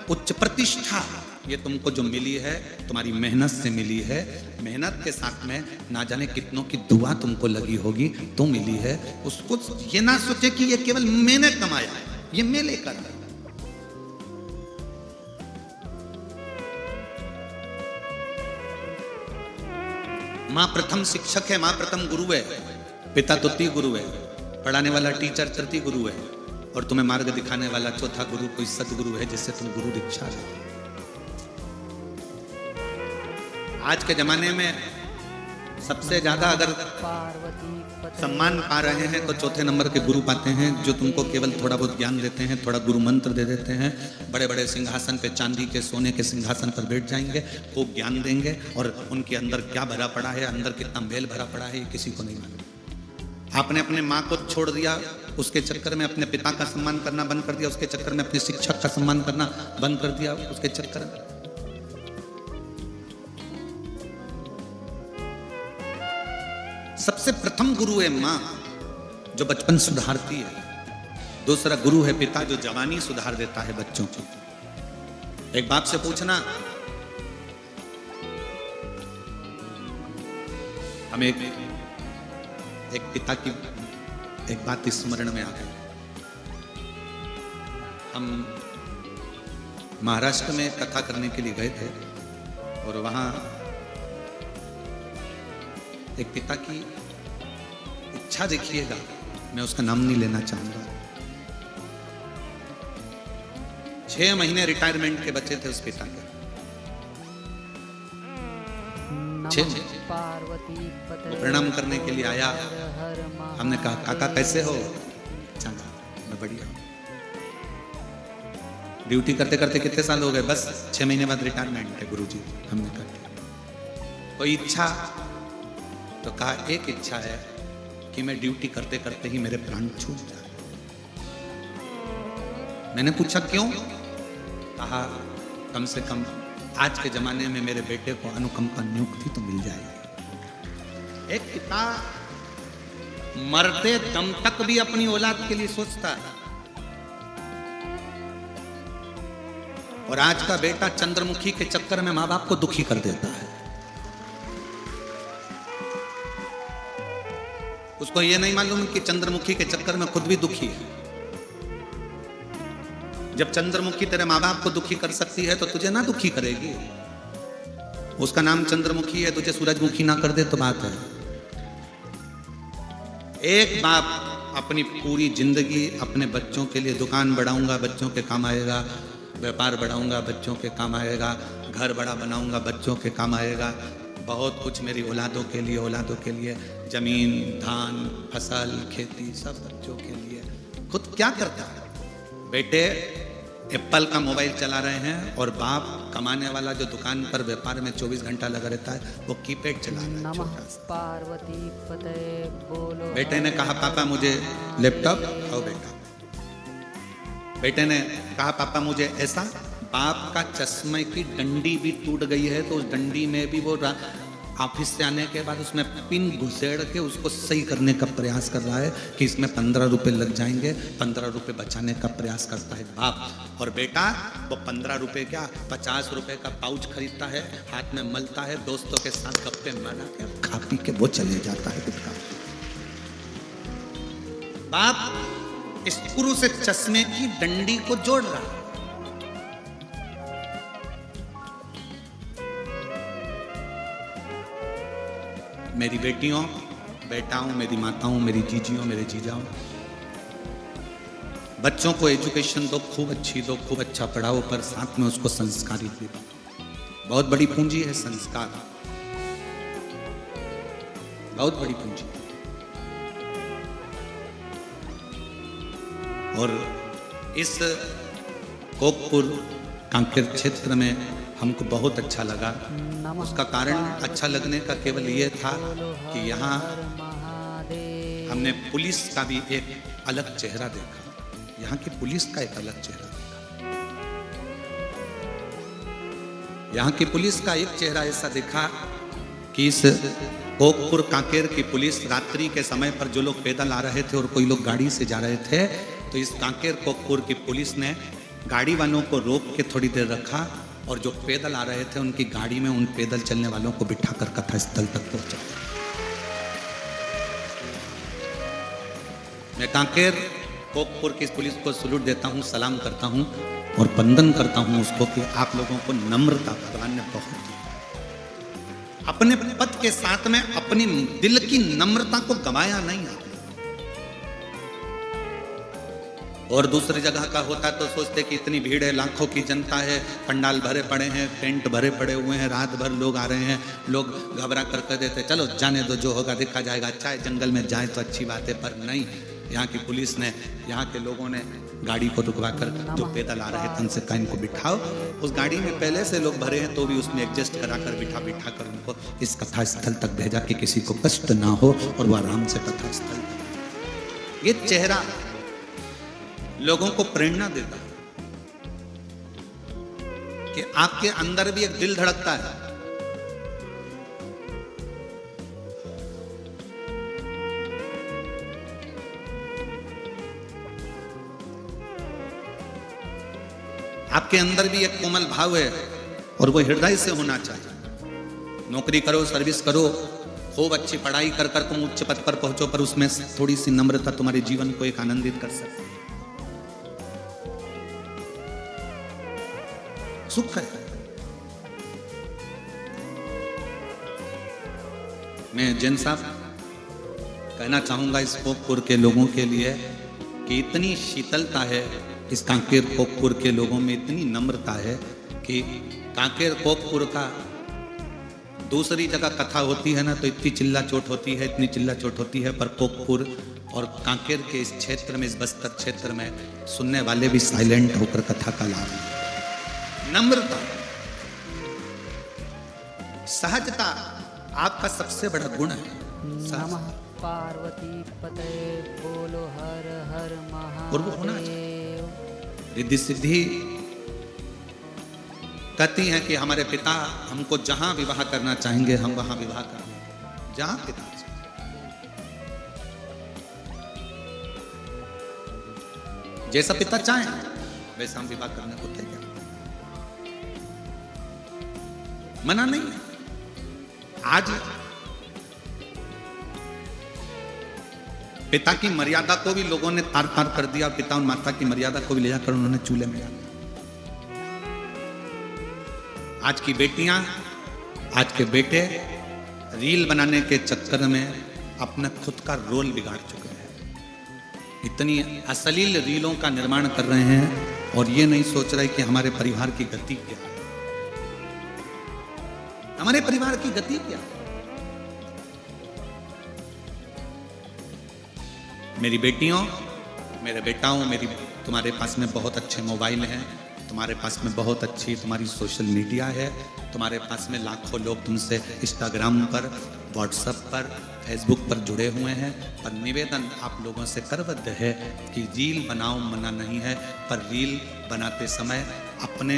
उच्च प्रतिष्ठा, ये तुमको जो मिली है तुम्हारी मेहनत से मिली है। मेहनत के साथ में ना जाने कितनों की दुआ तुमको लगी होगी तो मिली है। उसको ये ना सोचे कि ये केवल मैंने कमाया है, ये मैं लेकर। मां प्रथम शिक्षक है, मां प्रथम गुरु है, पिता द्वितीय गुरु है, पढ़ाने वाला टीचर तृतीय गुरु है, और तुम्हें मार्ग दिखाने वाला चौथा गुरु कोई सदगुरु है जिससे तुम गुरु दीक्षा लेते। आज के जमाने में सबसे ज्यादा अगर सम्मान पा रहे हैं तो चौथे नंबर के गुरु पाते हैं, जो तुमको केवल थोड़ा बहुत ज्ञान देते हैं, थोड़ा गुरु मंत्र दे देते हैं। बड़े बड़े सिंहासन पे, चांदी के सोने के सिंहासन पर बैठ जाएंगे, खूब ज्ञान देंगे, और उनके अंदर क्या भरा पड़ा है, अंदर कितना मेल भरा पड़ा है, ये किसी को नहीं मालूम। आपने अपने माँ को छोड़ दिया, उसके चक्कर में अपने पिता का सम्मान करना बंद कर दिया, उसके चक्कर में अपने शिक्षक का सम्मान करना बंद कर दिया, उसके चक्कर में। सबसे प्रथम गुरु है माँ, जो बचपन सुधारती है। दूसरा गुरु है पिता, जो जवानी सुधार देता है बच्चों की। एक बाप से पूछना, हमें एक पिता की एक बात स्मरण में आ गई। हम महाराष्ट्र में कथा करने के लिए गए थे, और वहां एक पिता की इच्छा देखिएगा, मैं उसका नाम नहीं लेना चाहूंगा। 6 महीने रिटायरमेंट के बच्चे थे उस पिता के। 6 महीने वो प्रणाम करने के लिए आया। हमने कहा काका कैसे हो? चंगा, मैं बढ़िया हूं। ड्यूटी करते करते कितने साल हो गए? बस 6 महीने बाद रिटायरमेंट है गुरुजी। हमने कहा कोई इच्छा? तो कहा एक इच्छा है कि मैं ड्यूटी करते करते ही मेरे प्राण छूट जाए। मैंने पूछा क्यों? कहा कम से कम आज के जमाने में मेरे बेटे को अनुकंपा नियुक्ति तो मिल जाएगी। एक पिता मरते दम तक भी अपनी औलाद के लिए सोचता है, और आज का बेटा चंद्रमुखी के चक्कर में माँ बाप को दुखी कर देता है। उसको ये नहीं मालूम कि चंद्रमुखी के चक्कर में खुद भी दुखी है। जब चंद्रमुखी तेरे माँ बाप को दुखी कर सकती है तो तुझे ना दुखी करेगी। उसका नाम चंद्रमुखी है, तुझे सूरजमुखी ना कर दे तो बात है। एक बाप अपनी पूरी जिंदगी अपने बच्चों के लिए दुकान बढ़ाऊंगा, बच्चों के काम आएगा, व्यापार बढ़ाऊंगा, बच्चों के काम आएगा, घर बड़ा बनाऊंगा, बच्चों के काम आएगा, बहुत कुछ मेरी औलादों के लिए, औलादों के लिए, जमीन, धान, फसल, खेती, सब बच्चों के लिए। खुद क्या करता है? बेटे एप्पल का मोबाइल चला रहे हैं और बाप कमाने वाला जो दुकान पर व्यापार में 24 घंटा लगा रहता है वो कीपैड चला रहा है नमः छोटा सा। पार्वती पते बोलो। बेटे ने कहा पापा मुझे लैपटॉप, आओ बेटा। बेटे ने कहा पापा मुझे ऐसा। बाप का चश्मे की डंडी भी टूट गई है तो उस डंडी में भी वो ऑफिस से आने के बाद उसमें पिन घुसेड़ के उसको सही करने का प्रयास कर रहा है कि इसमें 15 रुपए लग जाएंगे, 15 रुपए बचाने का प्रयास करता है बाप। और बेटा वो 15 रुपए क्या 50 रुपए का पाउच खरीदता है, हाथ में मलता है, दोस्तों के साथ गप्पे मारा के खा पी के वो चले जाता है गुटखा। बाप स्क्रू से चश्मे की डंडी को जोड़ रहा है। मेरी बेटियों, बेटाओं, मेरी माताओं, मेरी जीजियों, मेरे जीजाओं, बच्चों को एजुकेशन दो, खूब अच्छी दो, खूब अच्छा पढ़ाओ, पर साथ में उसको संस्कारित भी दो। बहुत बड़ी पूंजी है संस्कार, बहुत बड़ी पूंजी। और इस कोकपुर कांकेर क्षेत्र में हमको बहुत अच्छा लगा। उसका कारण अच्छा लगने का केवल ये था कि यहाँ हमने पुलिस का भी एक अलग चेहरा देखा। यहाँ की पुलिस का एक अलग चेहरा देखा। यहाँ की पुलिस का एक चेहरा ऐसा देखा कि इस कोकपुर कांकेर की पुलिस रात्रि के समय पर जो लोग पैदल आ रहे थे और कोई लोग गाड़ी से जा रहे थे, तो इस कांकेर कोकपुर की पुलिस ने गाड़ी वालों को रोक के थोड़ी देर रखा और जो पैदल आ रहे थे उनकी गाड़ी में उन पैदल चलने वालों को बिठाकर कथा स्थल तक पहुंचा। मैं कांकेर कोकपुर की पुलिस को सलूट देता हूं, सलाम करता हूं और वंदन करता हूं उसको कि आप लोगों को नम्रता भगवान ने बहुत दी। अपने पद के साथ में अपनी दिल की नम्रता को गंवाया नहीं आपने। और दूसरी जगह का होता तो सोचते कि इतनी भीड़ है, लाखों की जनता है, पंडाल भरे पड़े हैं, टेंट भरे पड़े हुए हैं, रात भर लोग आ रहे हैं, लोग घबरा कर कह देते चलो जाने दो, जो होगा देखा जाएगा, अच्छा है जंगल में जाए तो अच्छी बात है। पर नहीं, यहाँ की पुलिस ने, यहाँ के लोगों ने गाड़ी को रुकवा कर जो पैदल आ रहे थे उनसे कहा इनको बिठाओ। उस गाड़ी में पहले से लोग भरे हैं तो भी उसमें एडजस्ट करा कर बिठा कर उनको इस कथा स्थल तक भेजा कि किसी को कष्ट ना हो और वो आराम से कथा स्थल तक। ये चेहरा लोगों को प्रेरणा देता है कि आपके अंदर भी एक दिल धड़कता है। आपके अंदर भी एक कोमल भाव है और वो हृदय से होना चाहिए। नौकरी करो, सर्विस करो, खूब अच्छी पढ़ाई कर कर तुम उच्च पद पर पहुंचो, पर उसमें थोड़ी सी नम्रता तुम्हारे जीवन को एक आनंदित कर सकती है। सुख है। मैं जैन साहब कहना चाहूंगा इस कोकपुर के लोगों के लिए कि इतनी शीतलता है इस कांकेर कोकपुर के लोगों में, इतनी नम्रता है कि कांकेर कोकपुर का दूसरी जगह कथा होती है ना तो इतनी चिल्ला चोट होती है, इतनी चिल्ला चोट होती है, पर कोकपुर और कांकेर के इस क्षेत्र में, इस बस्तर क्षेत्र में सुनने वाले भी साइलेंट होकर कथा का लाभ लेते। नम्रता, सहजता आपका सबसे बड़ा गुण है। नमः पार्वती पते बोलो हर हर महादेव। और वो होना चाहिए। रिद्धि सिद्धि कहती हैं कि हमारे पिता हमको जहां विवाह करना चाहेंगे हम वहां विवाह करेंगे, जहां पिता जैसा पिता चाहें वैसा हम विवाह करने को तैयार, मना नहीं है। आज पिता की मर्यादा को भी लोगों ने तार तार कर दिया, पिता और माता की मर्यादा को भी ले जाकर उन्होंने चूल्हे में डाल दिया। आज की बेटियां आज के बेटे रील बनाने के चक्कर में अपना खुद का रोल बिगाड़ चुके हैं। इतनी अश्लील रीलों का निर्माण कर रहे हैं और ये नहीं सोच रहे कि हमारे परिवार की गति क्या है, हमारे परिवार की गति क्या है। मेरी बेटियों, मेरे बेटाओं, तुम्हारे पास में बहुत अच्छे मोबाइल हैं, तुम्हारे पास में बहुत अच्छी तुम्हारी सोशल मीडिया है, तुम्हारे पास में लाखों लोग तुमसे इंस्टाग्राम पर, व्हाट्सएप पर, फेसबुक पर जुड़े हुए हैं। पर निवेदन आप लोगों से करबद्ध है कि रील बनाओ, मना नहीं है, पर रील बनाते समय अपने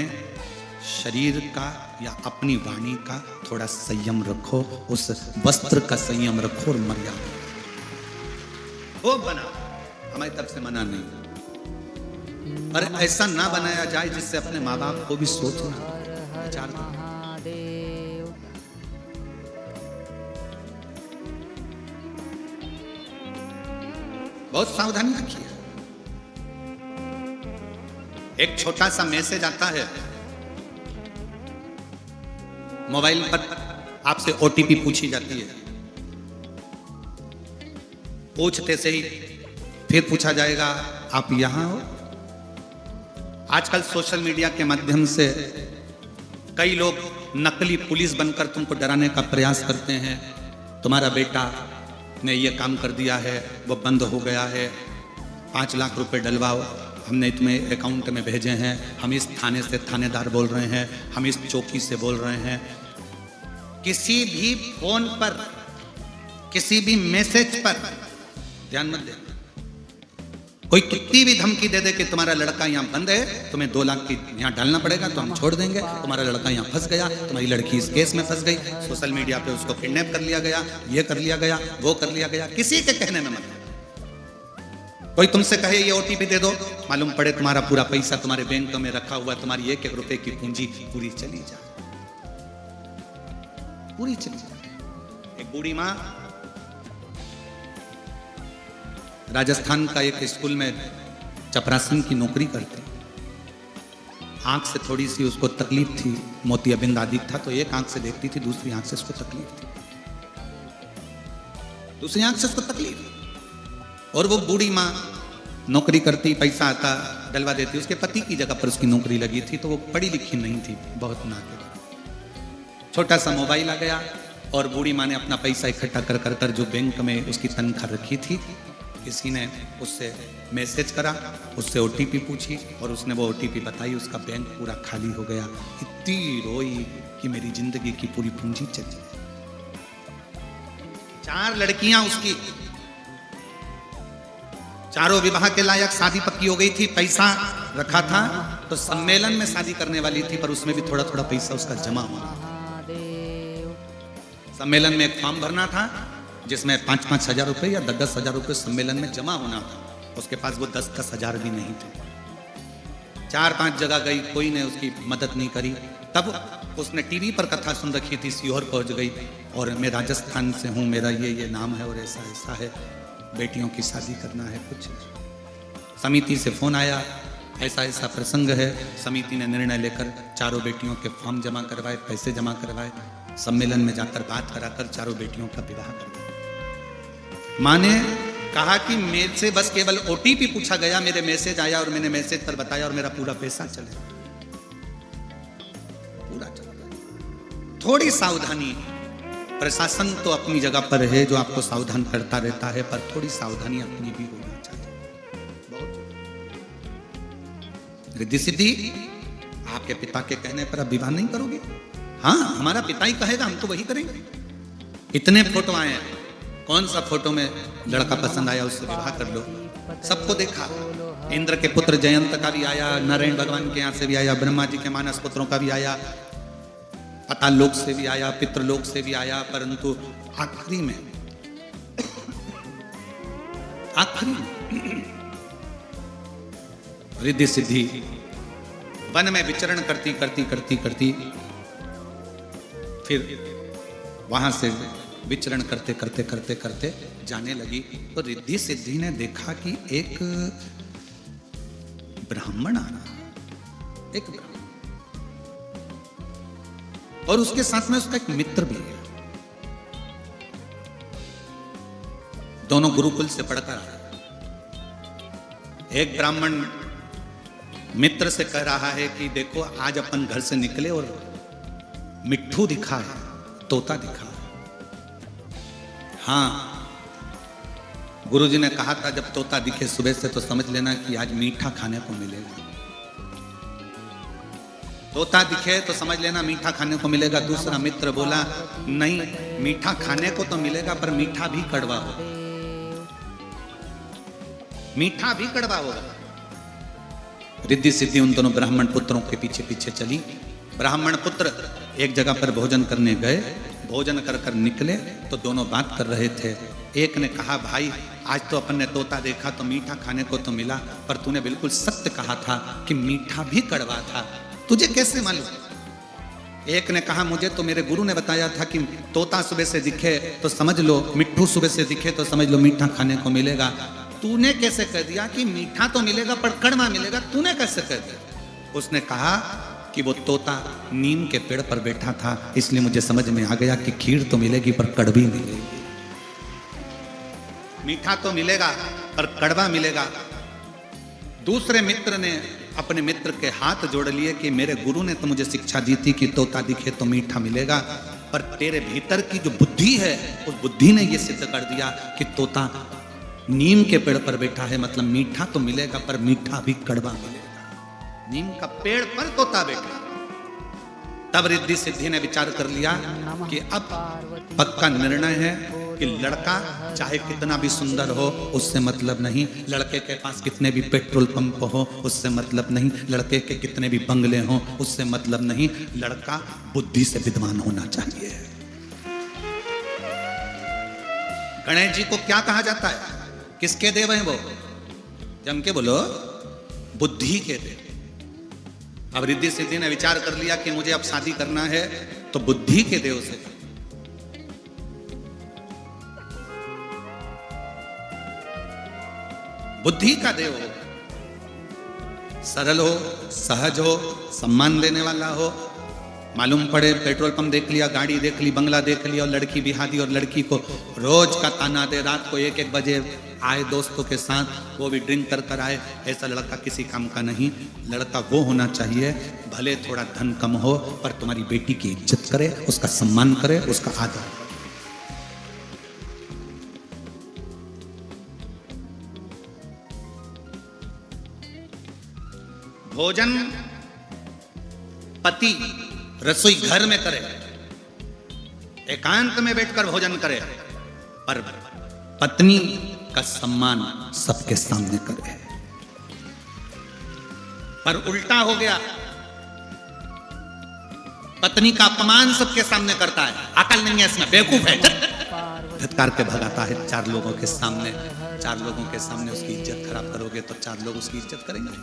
शरीर का या अपनी वाणी का थोड़ा संयम रखो, उस वस्त्र का संयम रखो और मर्यादा वो बना, हमारी तरफ से मना नहीं। पर ऐसा ना बनाया जाए जिससे अपने माँ बाप को भी सोचना विचार करना। महादेव। बहुत सावधानी रखिए। एक छोटा सा मैसेज आता है मोबाइल पर, आपसे ओटीपी पूछी जाती है, पूछते से ही फिर पूछा जाएगा आप यहां हो। आजकल सोशल मीडिया के माध्यम से कई लोग नकली पुलिस बनकर तुमको डराने का प्रयास करते हैं। तुम्हारा बेटा ने ये काम कर दिया है, वो बंद हो गया है, 5 लाख रुपए डलवाओ, हमने तुम्हें अकाउंट में भेजे हैं, हम इस थाने से थानेदार बोल रहे हैं, हम इस चौकी से बोल रहे हैं। किसी भी फोन पर, किसी भी मैसेज पर ध्यान मत देना। कोई कितनी भी धमकी दे दे कि तुम्हारा लड़का यहाँ बंद है, तुम्हें 2 लाख की यहाँ डालना पड़ेगा तो हम छोड़ देंगे, तुम्हारा लड़का यहाँ फंस गया, तुम्हारी लड़की इस केस में फंस गई, सोशल मीडिया पे उसको किडनैप कर लिया गया, ये कर लिया गया, वो कर लिया गया, किसी के कहने में मत। कोई तुमसे कहे ये ओटीपी दे दो, मालूम पड़े तुम्हारा पूरा पैसा तुम्हारे बैंक में रखा हुआ, तुम्हारी 1-1 रुपए की पूंजी पूरी चली जाए, पूरी चली जाए। एक बूढ़ी माँ राजस्थान का एक स्कूल में चपरासन की नौकरी करते, आंख से थोड़ी सी उसको तकलीफ थी, मोतियाबिंद आदि था, तो एक आंख से देखती थी, दूसरी आंख से उसको तकलीफ थी, दूसरी आंख से उसको तकलीफ। और वो बूढ़ी माँ नौकरी करती, पैसा आता, डलवा देती। उसके पति की जगह पर उसकी नौकरी लगी थी, तो वो पढ़ी लिखी नहीं थी, बहुत नाके। छोटा सा मोबाइल आ गया और बूढ़ी माँ ने अपना पैसा इकट्ठा कर कर कर जो बैंक में उसकी तनख्वाह रखी थी, किसी ने उससे मैसेज करा, उससे ओटीपी पूछी और उसने वो ओटीपी बताई, उसका बैंक पूरा खाली हो गया। इतनी रोई कि मेरी जिंदगी की पूरी पूंजी चली। 4 लड़कियां उसकी, चारों विवाह के लायक, शादी पक्की हो गई थी, पैसा रखा था, तो सम्मेलन में शादी करने वाली थी, पर उसमें भी थोड़ा थोड़ा पैसा उसका जमा हुआ। सम्मेलन में एक फॉर्म भरना था जिसमें 5-5 हजार रुपए या 10-10 हजार रुपए सम्मेलन में जमा होना था। उसके पास वो 10-10 हजार भी नहीं थे। 4-5 जगह गई, कोई ने उसकी मदद नहीं करी। तब उसने टीवी पर कथा सुन रखी थी, सीहोर पहुंच गई और मैं राजस्थान से हूँ, मेरा ये नाम है और ऐसा ऐसा है, बेटियों की शादी करना है। कुछ समिति से फोन आया, ऐसा ऐसा प्रसंग है। समिति ने निर्णय लेकर चारों बेटियों के फॉर्म जमा करवाए, पैसे जमा करवाए, सम्मेलन में जाकर बात कराकर चारों बेटियों का विवाह कर दिया। माँ ने कहा कि मेरे से बस केवल ओटीपी पूछा गया, मेरे मैसेज आया और मैंने मैसेज पर बताया और मेरा पूरा पैसा चले, पूरा चला गया। थोड़ी सावधानी, प्रशासन तो अपनी जगह पर है जो आपको सावधान करता रहता है, पर थोड़ी सावधानी अपनी भी होनी चाहिए। बहुत रिद्धि सिद्धि, आपके पिता के कहने पर आप विवाह नहीं करोगे? हाँ, हमारा पिता ही कहेगा, हम तो वही करेंगे। इतने फोटो आए हैं, कौन सा फोटो में लड़का पसंद आया उससे विवाह कर लो। सबको देखा, इंद्र के पुत्र जयंत का भी आया, नारायण भगवान के यहाँ से भी आया, ब्रह्मा जी के मानस पुत्रों का भी आया, पाताल लोक से भी आया, पितृलोक से भी आया, परंतु आखिरी में रिद्धि सिद्धि वन में विचरण करती करती करती करती फिर वहां से विचरण करते करते करते करते जाने लगी, तो रिद्धि सिद्धि ने देखा कि एक ब्राह्मण आ रहा, एक ब्राह्मण। और उसके साथ में उसका एक मित्र भी है। दोनों गुरुकुल से पढ़कर आ रहे। एक ब्राह्मण मित्र से कह रहा है कि देखो आज अपन घर से निकले और मिट्ठू दिखा है, तोता दिखा है। हाँ, गुरुजी ने कहा था जब तोता दिखे सुबह से तो समझ लेना कि आज मीठा खाने को मिलेगा। तोता दिखे तो समझ लेना मीठा खाने को मिलेगा। दूसरा मित्र बोला नहीं, मीठा खाने को तो मिलेगा पर मीठा भी कड़वा होगा, मीठा भी कड़वा होगा। रिद्धि सिद्धि उन दोनों ब्राह्मण पुत्रों के पीछे पीछे चली। ब्राह्मण पुत्र एक जगह पर भोजन करने गए, भोजन कर कर निकले तो दोनों बात कर रहे थे। एक ने कहा भाई आज तो अपन ने तोता देखा तो मीठा खाने को तो मिला, पर तूने बिल्कुल सत्य कहा था कि मीठा भी कड़वा था, तुझे कैसे मालूम? एक ने कहा मुझे तो मेरे गुरु ने बताया था कि तोता सुबह से दिखे तो समझ लो, मिट्ठू सुबह से दिखे तो समझ लो मीठा खाने को मिलेगा। तूने कैसे कह दिया कि मीठा तो मिलेगा पर कड़वा मिलेगा, तूने कैसे कह दिया? उसने कहा कि वो तोता नीम के पेड़ पर बैठा था, इसलिए मुझे समझ में आ गया कि खीर तो मिलेगी पर कड़वी मिलेगी, मीठा तो मिलेगा पर कड़वा मिलेगा। दूसरे मित्र ने अपने मित्र के हाथ जोड़ लिए कि मेरे गुरु ने तो मुझे शिक्षा दी थी कि तोता दिखे तो मीठा मिलेगा, पर तेरे भीतर की जो बुद्धि है उस बुद्धि ने यह सिद्ध कर दिया कि तोता नीम के पेड़ पर बैठा है, मतलब मीठा तो मिलेगा पर मीठा भी कड़वा मिलेगा। नीम का पेड़ पर तोता बैठा। तब रिद्धि सिद्धि ने विचार कर लिया कि अब पक्का निर्णय है कि लड़का चाहे कितना भी सुंदर हो उससे मतलब नहीं, लड़के के पास कितने भी पेट्रोल पंप हो उससे मतलब नहीं, लड़के के कितने भी बंगले हो उससे मतलब नहीं, लड़का बुद्धि से विद्वान होना चाहिए। गणेश जी को क्या कहा जाता है? किसके देव हैं वो? जम के बोलो, बुद्धि के देव। अब रिद्धि सिद्धि ने विचार कर लिया कि मुझे अब शादी करना है तो बुद्धि के देव से। बुद्धि का देव हो, सरल हो, सहज हो, सम्मान देने वाला हो। मालूम पड़े पेट्रोल पंप देख लिया, गाड़ी देख ली, बंगला देख लिया और लड़की बिहा दी और लड़की को रोज का ताना दे, रात को 1-1 बजे आए दोस्तों के साथ, वो भी ड्रिंक कर कर आए, ऐसा लड़का किसी काम का नहीं। लड़का वो होना चाहिए भले थोड़ा धन कम हो पर तुम्हारी बेटी की इज्जत करे, उसका सम्मान करे, उसका आदर करे। भोजन पति रसोई घर में करे, एकांत में बैठकर भोजन करे, पर पत्नी का सम्मान सबके सामने करे। पर उल्टा हो गया, पत्नी का अपमान सबके सामने करता है, अकल नहीं है इसमें, बेवकूफ है, धत्कार के भगाता है 4 लोगों के सामने। 4 लोगों के सामने उसकी इज्जत खराब करोगे तो 4 लोग उसकी इज्जत करेंगे,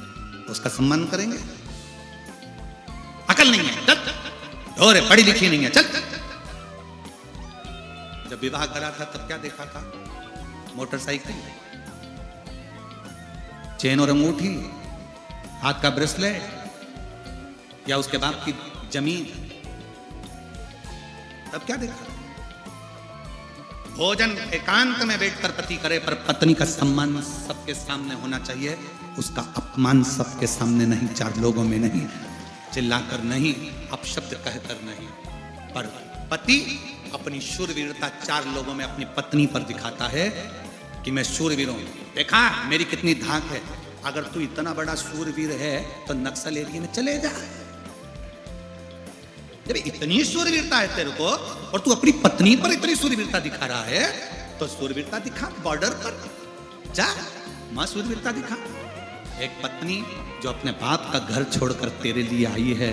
उसका सम्मान करेंगे। अकल नहीं है, चल ढोरे, पढ़ी लिखी नहीं है, चल। जब विवाह करा था तब क्या देखा था? मोटरसाइकिल, चेन और अंगूठी, हाथ का ब्रेसलेट, या उसके बाप की जमीन, तब क्या देखा? भोजन एकांत में बैठकर पति करे पर पत्नी का सम्मान सबके सामने होना चाहिए, उसका अपमान सबके सामने नहीं, 4 लोगों में नहीं, चिल्लाकर नहीं, अपशब्द कहकर नहीं। पर पति अपनी शूरवीरता 4 लोगों में अपनी पत्नी पर दिखाता है कि मैं शूरवीर हूं, देखा मेरी कितनी धाक है। अगर तू इतना बड़ा शूरवीर है तो नक्सल एरिया में चले जा। जब इतनी शूरवीरता है तेरे को और तू अपनी पत्नी पर इतनी शूरवीरता दिखा रहा है तो शूरवीरता दिखा, बॉर्डर पर जा, मां शूरवीरता दिखा। एक पत्नी जो अपने बाप का घर छोड़कर तेरे लिए आई है,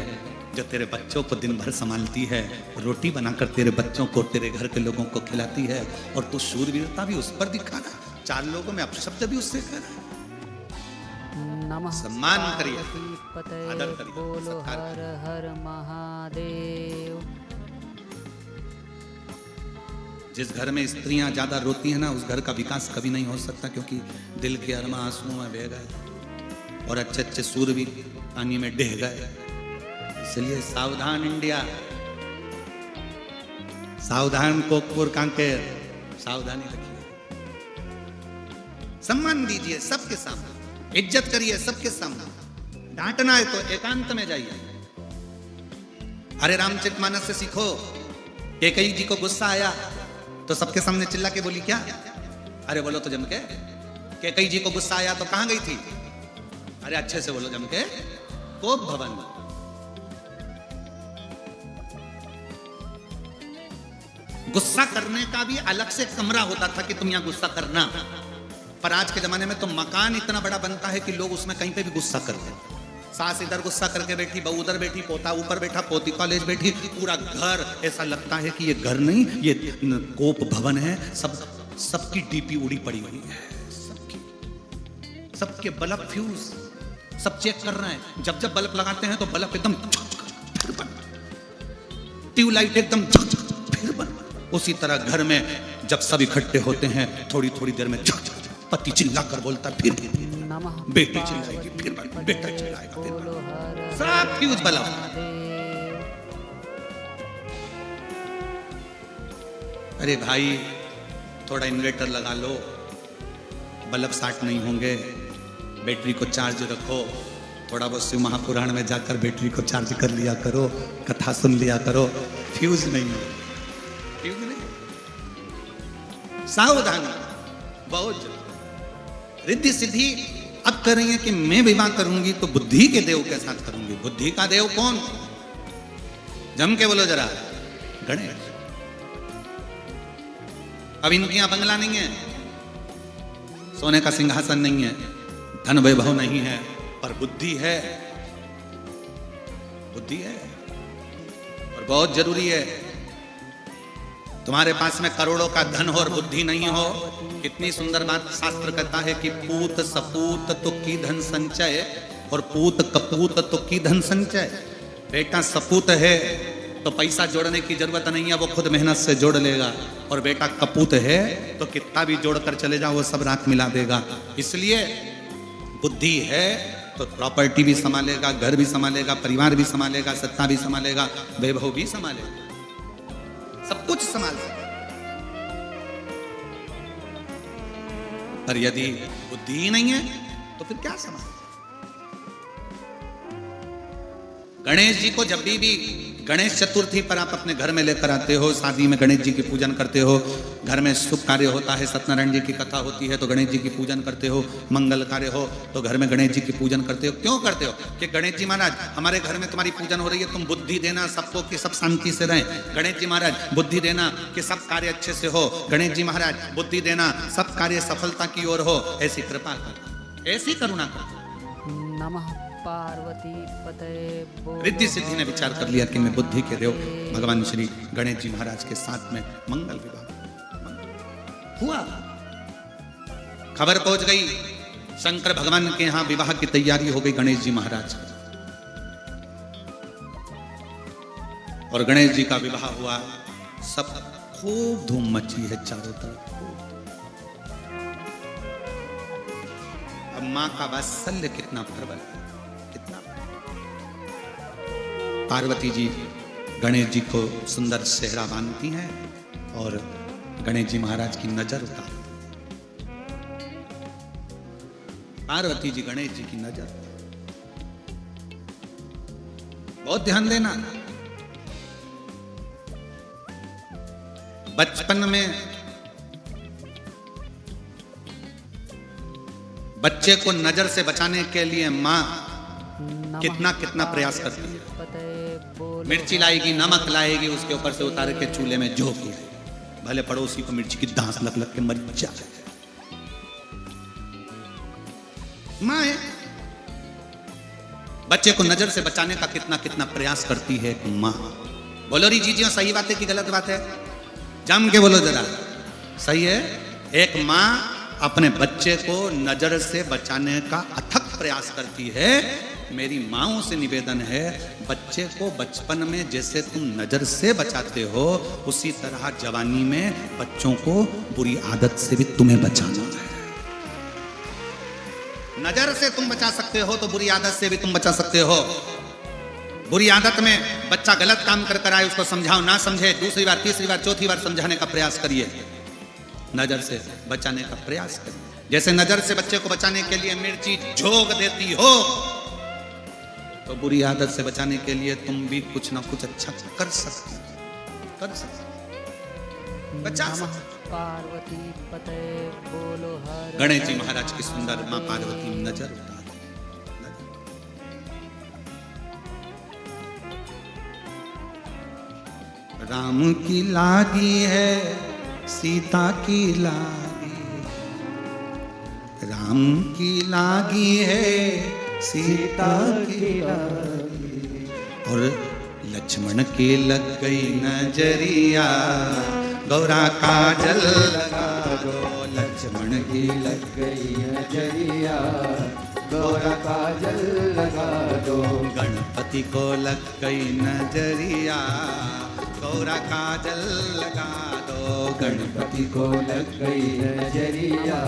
जो तेरे बच्चों को दिन भर संभालती है, रोटी बनाकर तेरे बच्चों को, तेरे घर के लोगों को खिलाती है, और तू शूरवीरता भी उस पर दिखा रहा, 4 लोगों में अपशब्द भी उससे कह रहा। सम्मान करिए, आदर करिए, बोलो हर हर महादेव। जिस घर में स्त्रियां ज्यादा रोती हैं ना, उस घर का विकास कभी नहीं हो सकता, क्योंकि दिल के अरमा आंसुओं में बह गए और अच्छे अच्छे सूरवीर पानी में डह गए। इसलिए सावधान इंडिया, सावधान कोकपुर कांके, सावधानी रखिए, सम्मान दीजिए सबके सामने, इज्जत करिए सबके सामने। डांटना है तो एकांत में जाइए। अरे रामचरितमानस से सीखो। कैकेयी जी को गुस्सा आया तो सबके सामने चिल्ला के बोली क्या? अरे बोलो तो जम के। कैकेयी जी को गुस्सा आया तो कहां गई थी? अरे अच्छे से बोलो जम के, कोप भवन। गुस्सा करने का भी अलग से कमरा होता था कि तुम यहां गुस्सा करना, पर आज के जमाने में तो मकान इतना बड़ा बनता है कि लोग उसमें कहीं पे भी गुस्सा करते हैं। सास इधर गुस्सा करके बैठी, बहू उधर बैठी, पोता ऊपर बैठा, पोती कॉलेज बैठी, पूरा घर ऐसा लगता है कि ये घर नहीं, ये कोप भवन है। सबकी डीपी उड़ी पड़ी हुई है, सबके बल्ब फ्यूज सब चेक कर रहे हैं। जब जब बल्ब लगाते हैं तो बल्ब एकदम फिर बंद, ट्यूबलाइट एकदम फिर बंद। उसी तरह घर में जब सब इकट्ठे होते हैं थोड़ी थोड़ी देर में पति चिल्ला कर बोलता, फिर बेटी चिल्लाएगी, फिर बेटा चिल्लाएगा, फिर सब फ्यूज बल्ब। अरे भाई थोड़ा इन्वर्टर लगा लो, बल्ब शार्ट नहीं होंगे। बैटरी को चार्ज रखो, थोड़ा बहुत शिव महापुराण में जाकर बैटरी को चार्ज कर लिया करो, कथा सुन लिया करो। फ्यूज नहीं हो, फ्यूज नहीं। सावधानी बहुत जरूरी। रिद्धि सिद्धि अब कर रही है कि मैं विवाह करूंगी तो बुद्धि के देव के साथ करूंगी। बुद्धि का देव कौन? जम के बोलो जरा, गणेश। अब इनके यहां बंगला नहीं है, सोने का सिंहासन नहीं है, धन वैभव नहीं है, पर बुद्धि है। बुद्धि है और बहुत जरूरी है। तुम्हारे पास में करोड़ों का धन हो और बुद्धि नहीं हो, कितनी सुंदर बात शास्त्र कहता है कि पूत सपूत तो की धन संचय और पूत कपूत तो की धन संचय। बेटा सपूत है तो पैसा जोड़ने की जरूरत नहीं है, वो खुद मेहनत से जोड़ लेगा। और बेटा कपूत है तो कितना भी जोड़कर चले जाओ वो सब राख मिला देगा। इसलिए बुद्धि है तो प्रॉपर्टी भी संभालेगा, घर भी संभालेगा, परिवार भी संभालेगा, सत्ता भी संभालेगा, वैभव भी संभालेगा, सब कुछ संभाल सकता। पर यदि बुद्धि ही नहीं है तो फिर क्या संभाल? गणेश जी को जब भी गणेश चतुर्थी पर आप अपने घर में लेकर आते हो, शादी में गणेश जी की पूजन करते हो, घर में शुभ कार्य होता है, सत्यनारायण जी की कथा होती है तो गणेश जी की पूजन करते हो, मंगल कार्य हो तो घर में गणेश जी की पूजन करते हो। क्यों करते हो? कि गणेश जी महाराज हमारे घर में तुम्हारी पूजन हो रही है, तुम बुद्धि देना सबको कि सब शांति से रहें। गणेश जी महाराज बुद्धि देना कि सब कार्य अच्छे से हो। गणेश जी महाराज बुद्धि देना सब कार्य सफलता की ओर हो। ऐसी कृपा कर, ऐसी करुणा कर। नमः पार्वती पते। रिद्धि सिद्धि ने विचार कर लिया कि मैं बुद्धि के देव भगवान श्री गणेश जी महाराज के साथ में मंगल विवाह हुआ। खबर पहुंच गई, शंकर भगवान के यहां विवाह की तैयारी हो गई गणेश जी महाराज। और गणेश जी का विवाह हुआ, सब खूब धूम मची है चारों तरफ। अब मां का वात्सल्य कितना प्रबल है, कितना। पार्वती जी गणेश जी को सुंदर सेहरा बांधती हैं और गणेश जी महाराज की नजर उतारती। पार्वती जी गणेश जी की नजर, बहुत ध्यान देना। बचपन में बच्चे को नजर से बचाने के लिए मां कितना कितना प्रयास करती है। मिर्ची लाएगी, नमक लाएगी, उसके ऊपर से उतार के चूल्हे में झोंकी, भले पड़ोसी को मिर्ची की दांत लग लग के मर जाए। मां है, बच्चे को नजर से बचाने का कितना कितना प्रयास करती है मां। बोलो री जी सही बात है कि गलत बात है? जम के बोलो जरा, सही है। एक मां अपने बच्चे को नजर से बचाने का अथक प्रयास करती है। मेरी माँओं से निवेदन है, बच्चे को बचपन में जैसे तुम नजर से बचाते हो, उसी तरह जवानी में बच्चों को बुरी आदत से भी तुम्हें बचाना है। नजर से तुम बचा सकते हो तो बुरी आदत से भी तुम बचा सकते हो। बुरी आदत में बच्चा गलत काम कर कर आए, उसको समझाओ, ना समझे, दूसरी बार, तीसरी बार, चौथी बार समझाने का प्रयास करिए। नजर से बचाने का प्रयास करिए। जैसे नजर से बच्चे को बचाने के लिए मिर्ची झोंक देती हो, तो बुरी आदत से बचाने के लिए तुम भी कुछ ना कुछ अच्छा कर सकते हो, कर सकते हो, बचा सकते हो। पार्वती पते बोलो हर गणेश जी महाराज की सुंदर मां पार्वती नजर उतार। राम की लागी है सीता की लागी, राम की लागी है सीता की लागी, और लक्ष्मण की लग गई नजरिया, गौरा काजल लगा दो, लक्ष्मण की लग गई नजरिया, गौरा काजल लगा दो, गणपति को लग गई नजरिया, गौरा काजल लगा दो, गणपति को लग गई नजरिया,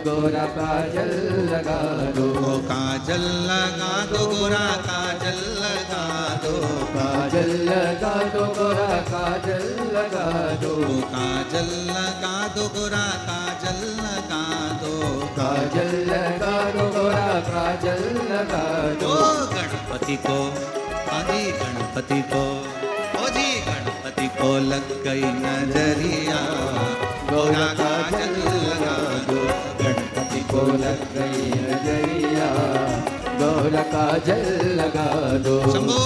गौरा काजल लगा दो, काजल लगा दो, गौरा काजल लगा दो, काजल लगा दो, गौरा काजल लगा दो, काजल लगा दो, गौरा काजल लगा दो, काजल लगा दो, गौरा काजल लगा दो, गणपति को, आदि गणपति को, ओ जी गणपति को लग गई नजरिया, गौरा काजल लगा दो, गणपति को लग गई नजरिया, गौरा काजल लगा दो। शंभो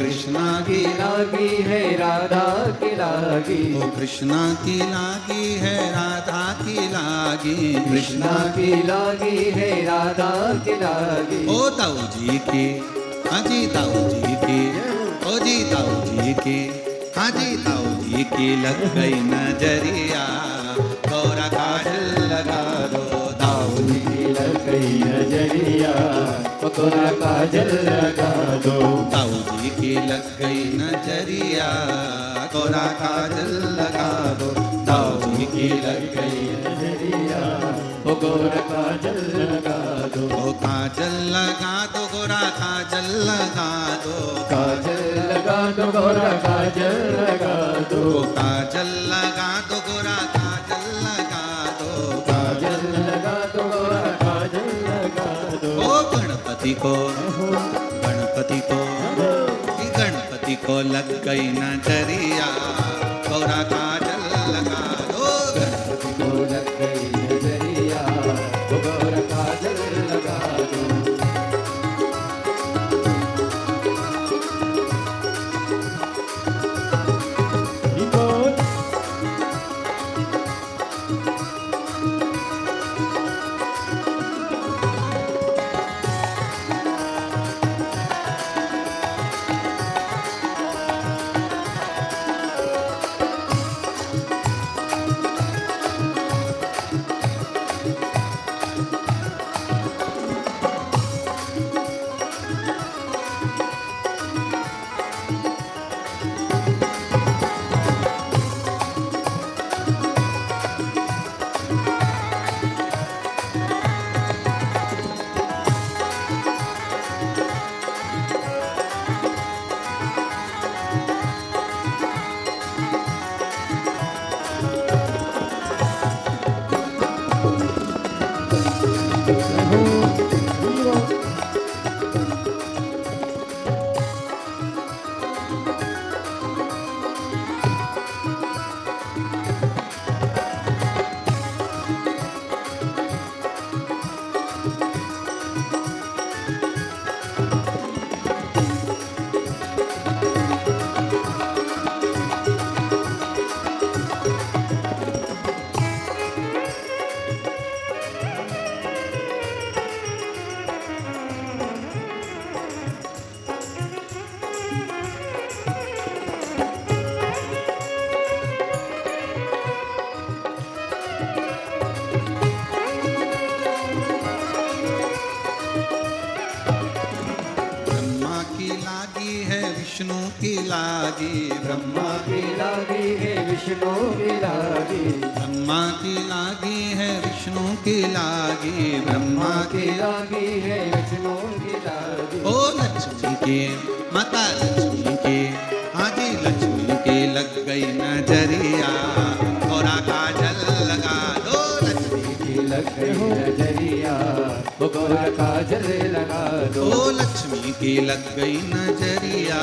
कृष्णा की लागी है राधा की लागी, ओ कृष्णा की लागी है राधा की लागी, कृष्णा की लागी है राधा की लागी, ओ ताऊ जी की, हाँ जी ताऊ जी की, ओ जी ताऊ जी की, हाँ जी ताऊ जी की लग गई नजरिया, गौरा काजल लगा दो, ताऊ जी की लग गई नजरिया, गौरा काजल लगा दो, ताऊ जी की लग गई नजरिया, गौरा काजल लगा दो, ताऊ जी की लग गई नजरिया, गौरा काजल लगा दो, ओ काजल लगा दो, गौरा काजल लगा दो, काजल लगा दो, गौरा काजल लगा दो, काजल लगा दो, गौरा काजल लगा दो, काजल लगा दो, गौरा काजल लगा दो, ओ गणपति को, गणपति को, गणपति को लग गई नजरिया, गौरा काजल लगा दो, गणपति को लग गई नजरिया, गौरा काजल लगा दो। लागी, ब्रह्मा की लागी है विष्णु की लागी, ब्रह्मा की लागी है विष्णु की लागी, ब्रह्मा की लागी है विष्णु की लागी। ओ लक्ष्मी की माता लक्ष्मी की, आदि लक्ष्मी की लग गई नजरिया, थोड़ा काजल लगा दो लक्ष्मी की लग गई नजरिया, गोरा काजल लगा दो। ओ लक्ष्मी की लग गई नजरिया,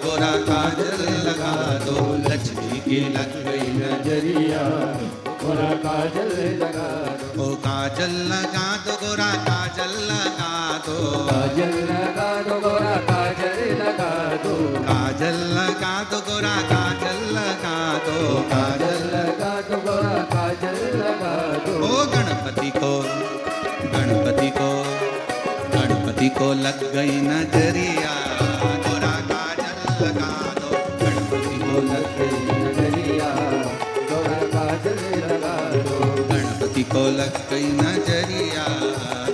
गोरा काजल लगा दो, लक्ष्मी की लग गई नजरिया, गोरा काजल लगा दो। ओ काजल लगा दो, गोरा काजल लगा दो, काजल लगा दो, गोरा काजल लगा दो, काजल लगा दो, गोरा काजल लगा दो, काजल लगा दो, गोरा काजल लगा दो। ओ गणपति को लग गई नजरिया, गोरा काजल लगा दो, गणपति को लग गई नजरिया, गोरा काजल लगा दो। गणपति को लग गई नजरिया,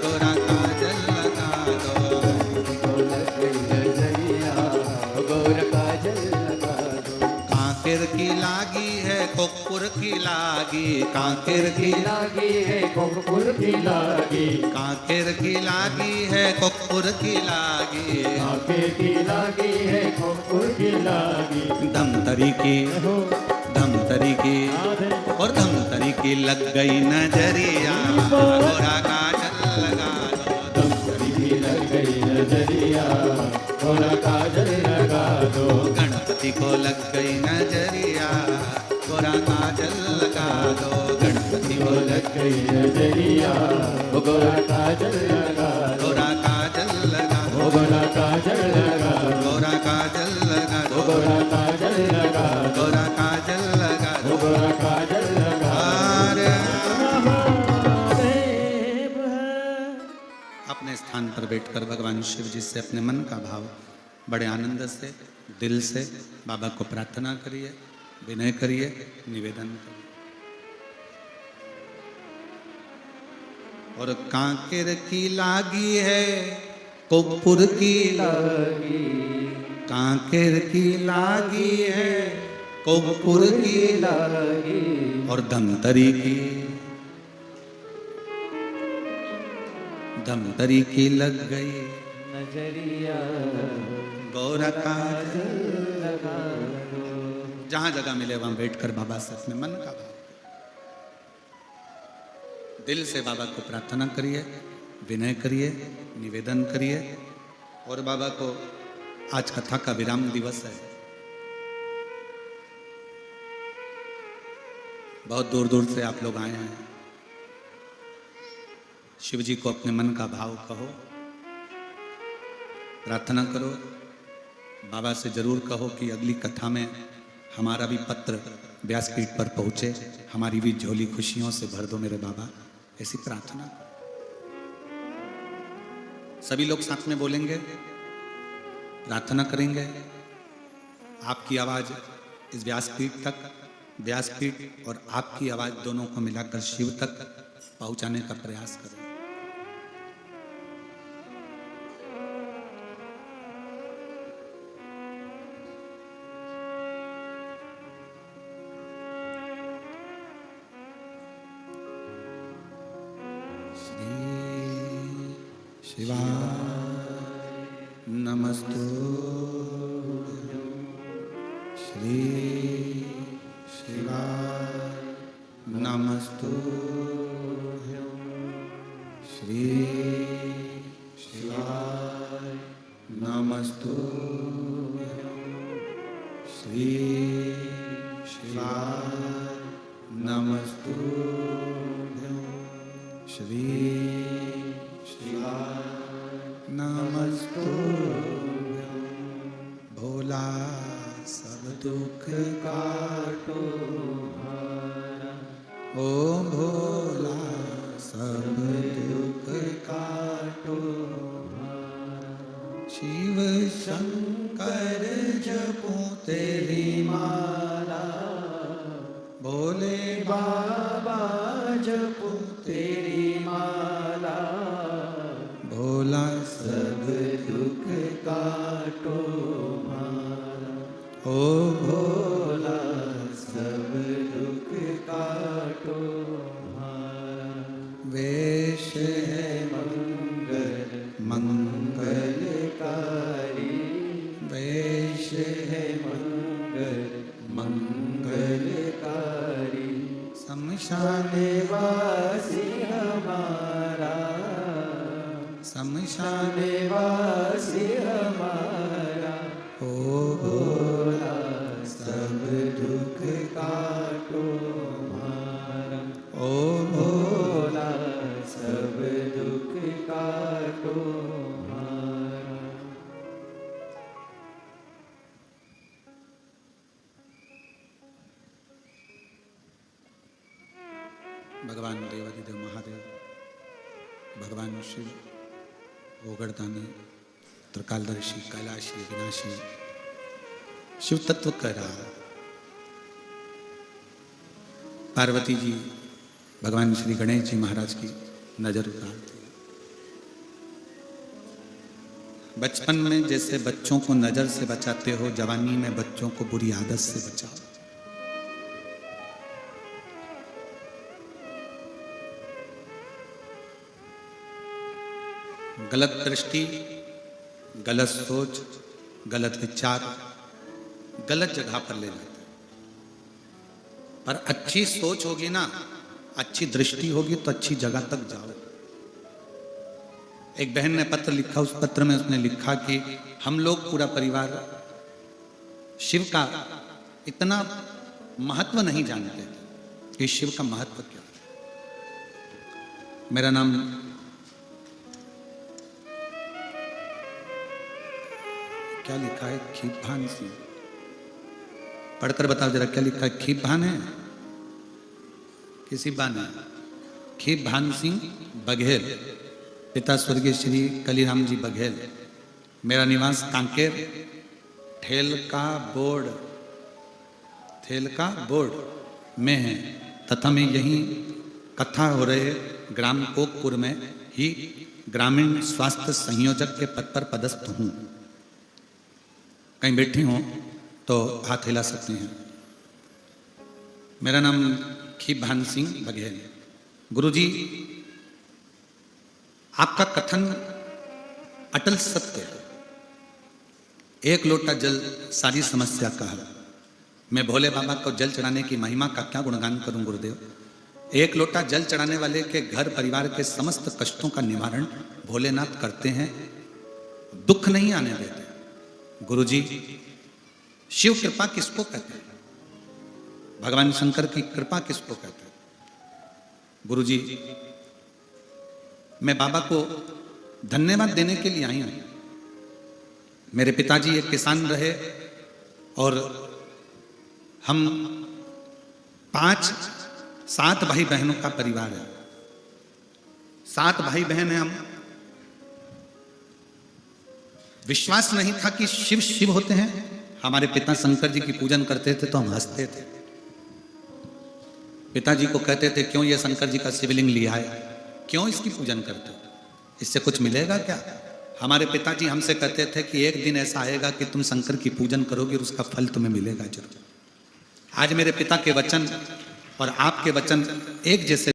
गोरा काजल लगा दो, गणपति को लग गई नजरिया, गोरा काजल लगा दो। कांकेर की लागी है कोकपुर की लागी, कांकेर की लागी है कोकपुर की लागी, कांकेर की लागी है कोकपुर की लागी, कांकेर की लागी है कोकपुर की लागी। धमतरी की और धमतरी की लग गई नजरिया, गोरा काजल लगा दो, धमतरी की लग गई नजरिया, गोरा काजल लगा दो। गणपति को लग गई नजरिया, गोरा काजल लगा दो, गणपति को लग गई नजरिया, गोरा काजल लगा दो। गोरा काजल लगा दो, गोरा काजल लगा दो, गोरा काजल लगा दो, गोरा काजल लगा दो, गोरा काजल लगा दो, गोरा काजल लगा अरे महादेव है। अपने स्थान पर बैठकर भगवान शिव जी से अपने मन का भाव बड़े आनंद से दिल से बाबा को प्रार्थना करिए, विनय करिए, निवेदन करिए। और कांकेर की लागी है कोकपुर की लागी, कांकेर की लागी है कोकपुर की लागी, और धमतरी की लग गई नजरिया, गौरा काजल लगा दो। जहां जगह मिले वहां बैठकर बाबा से अपने मन का भाव दिल से बाबा को प्रार्थना करिए, विनय करिए, निवेदन करिए। और बाबा को आज कथा का विराम दिवस है, बहुत दूर दूर से आप लोग आए हैं। शिव जी को अपने मन का भाव कहो, प्रार्थना करो, बाबा से जरूर कहो कि अगली कथा में हमारा भी पत्र व्यासपीठ पर पहुंचे, हमारी भी झोली खुशियों से भर दो मेरे बाबा, ऐसी प्रार्थना। सभी लोग साथ में बोलेंगे, प्रार्थना करेंगे। आपकी आवाज इस व्यासपीठ तक, व्यासपीठ और आपकी आवाज दोनों को मिलाकर शिव तक पहुंचाने का प्रयास करें। शिवाय नमस्तुभ्यं, श्री शिवाय नमस्तुभ्यं, श्री शिवाय नमस्तुभ्यं, श्री शिवाय नमस्तुभ्यं, श्री शिवाय नमस्तुभ्यं। भोला सब दुख काटो भारा, ओ भोला सब दुख काटो भारा। शिव शंकर जपो तेरी माला, भोले बाबा जपो तेरी माला। भोला सब दुख काटो मारा। ओ भोला सब दुख काटो हमारा। वेश है मंगल मंगलकारी, वेश है मंगल मंगलकारी। शमशान निवासी हमारा, शमशान निवासी हमारा। ओ भोला सब दुख काटो हमारा। ओ भोला सब दुख काटो हमारा। भगवान देवादिदेव महादेव, भगवान शिव, ओगड़दानी, त्रिकालदर्शी, कैलाशी, विनाशी, शिव तत्व कह रहा। पार्वती जी भगवान श्री गणेश जी महाराज की नजर उतारती। बचपन में जैसे बच्चों को नजर से बचाते हो, जवानी में बच्चों को बुरी आदत से बचाओ। गलत दृष्टि, गलत सोच, गलत विचार गलत जगह पर ले जाते हैं। पर अच्छी सोच होगी ना, अच्छी दृष्टि होगी तो अच्छी जगह तक जाओ। एक बहन ने पत्र लिखा, उस पत्र में उसने लिखा कि हम लोग पूरा परिवार शिव का इतना महत्व नहीं जानते थे कि शिव का महत्व क्या है। मेरा नाम क्या लिखा है? खीभान सिंह। पढ़कर बताओ जरा, क्या लिखा है? खीभान है? किसी बान है? खीभान सिंह बघेल, पिता स्वर्गीय श्री कलीराम जी बघेल। मेरा निवास कांकेर ठेलका बोर्ड में है तथा मैं यहीं कथा हो रहे ग्राम कोकपुर में ही ग्रामीण स्वास्थ्य संयोजक के पद पर पदस्थ हूँ। कहीं बैठी हो तो हाथ हिला सकते हैं। मेरा नाम खीभान सिंह बघेल। गुरुजी, आपका कथन अटल सत्य है। एक लोटा जल सारी समस्या का हल। मैं भोले बाबा को जल चढ़ाने की महिमा का क्या गुणगान करूं गुरुदेव। एक लोटा जल चढ़ाने वाले के घर परिवार के समस्त कष्टों का निवारण भोलेनाथ करते हैं, दुख नहीं आने देते। गुरुजी, शिव कृपा किसको कहते हैं? भगवान शंकर की कृपा किसको कहते हैं? गुरुजी, मैं बाबा को धन्यवाद देने के लिए आई हूं। मेरे पिताजी एक किसान रहे और हम 7 भाई बहनों का परिवार है। 7 भाई बहन हैं हम। विश्वास नहीं था कि शिव शिव होते हैं। हमारे पिता शंकर जी की पूजन करते थे तो हम हंसते थे। पिताजी को कहते थे, क्यों ये शंकर जी का शिवलिंग लिया है, क्यों इसकी पूजन करते हो, इससे कुछ मिलेगा क्या? हमारे पिताजी हमसे कहते थे कि एक दिन ऐसा आएगा कि तुम शंकर की पूजन करोगे और उसका फल तुम्हें मिलेगा जरूर। आज मेरे पिता के वचन और आपके वचन एक जैसे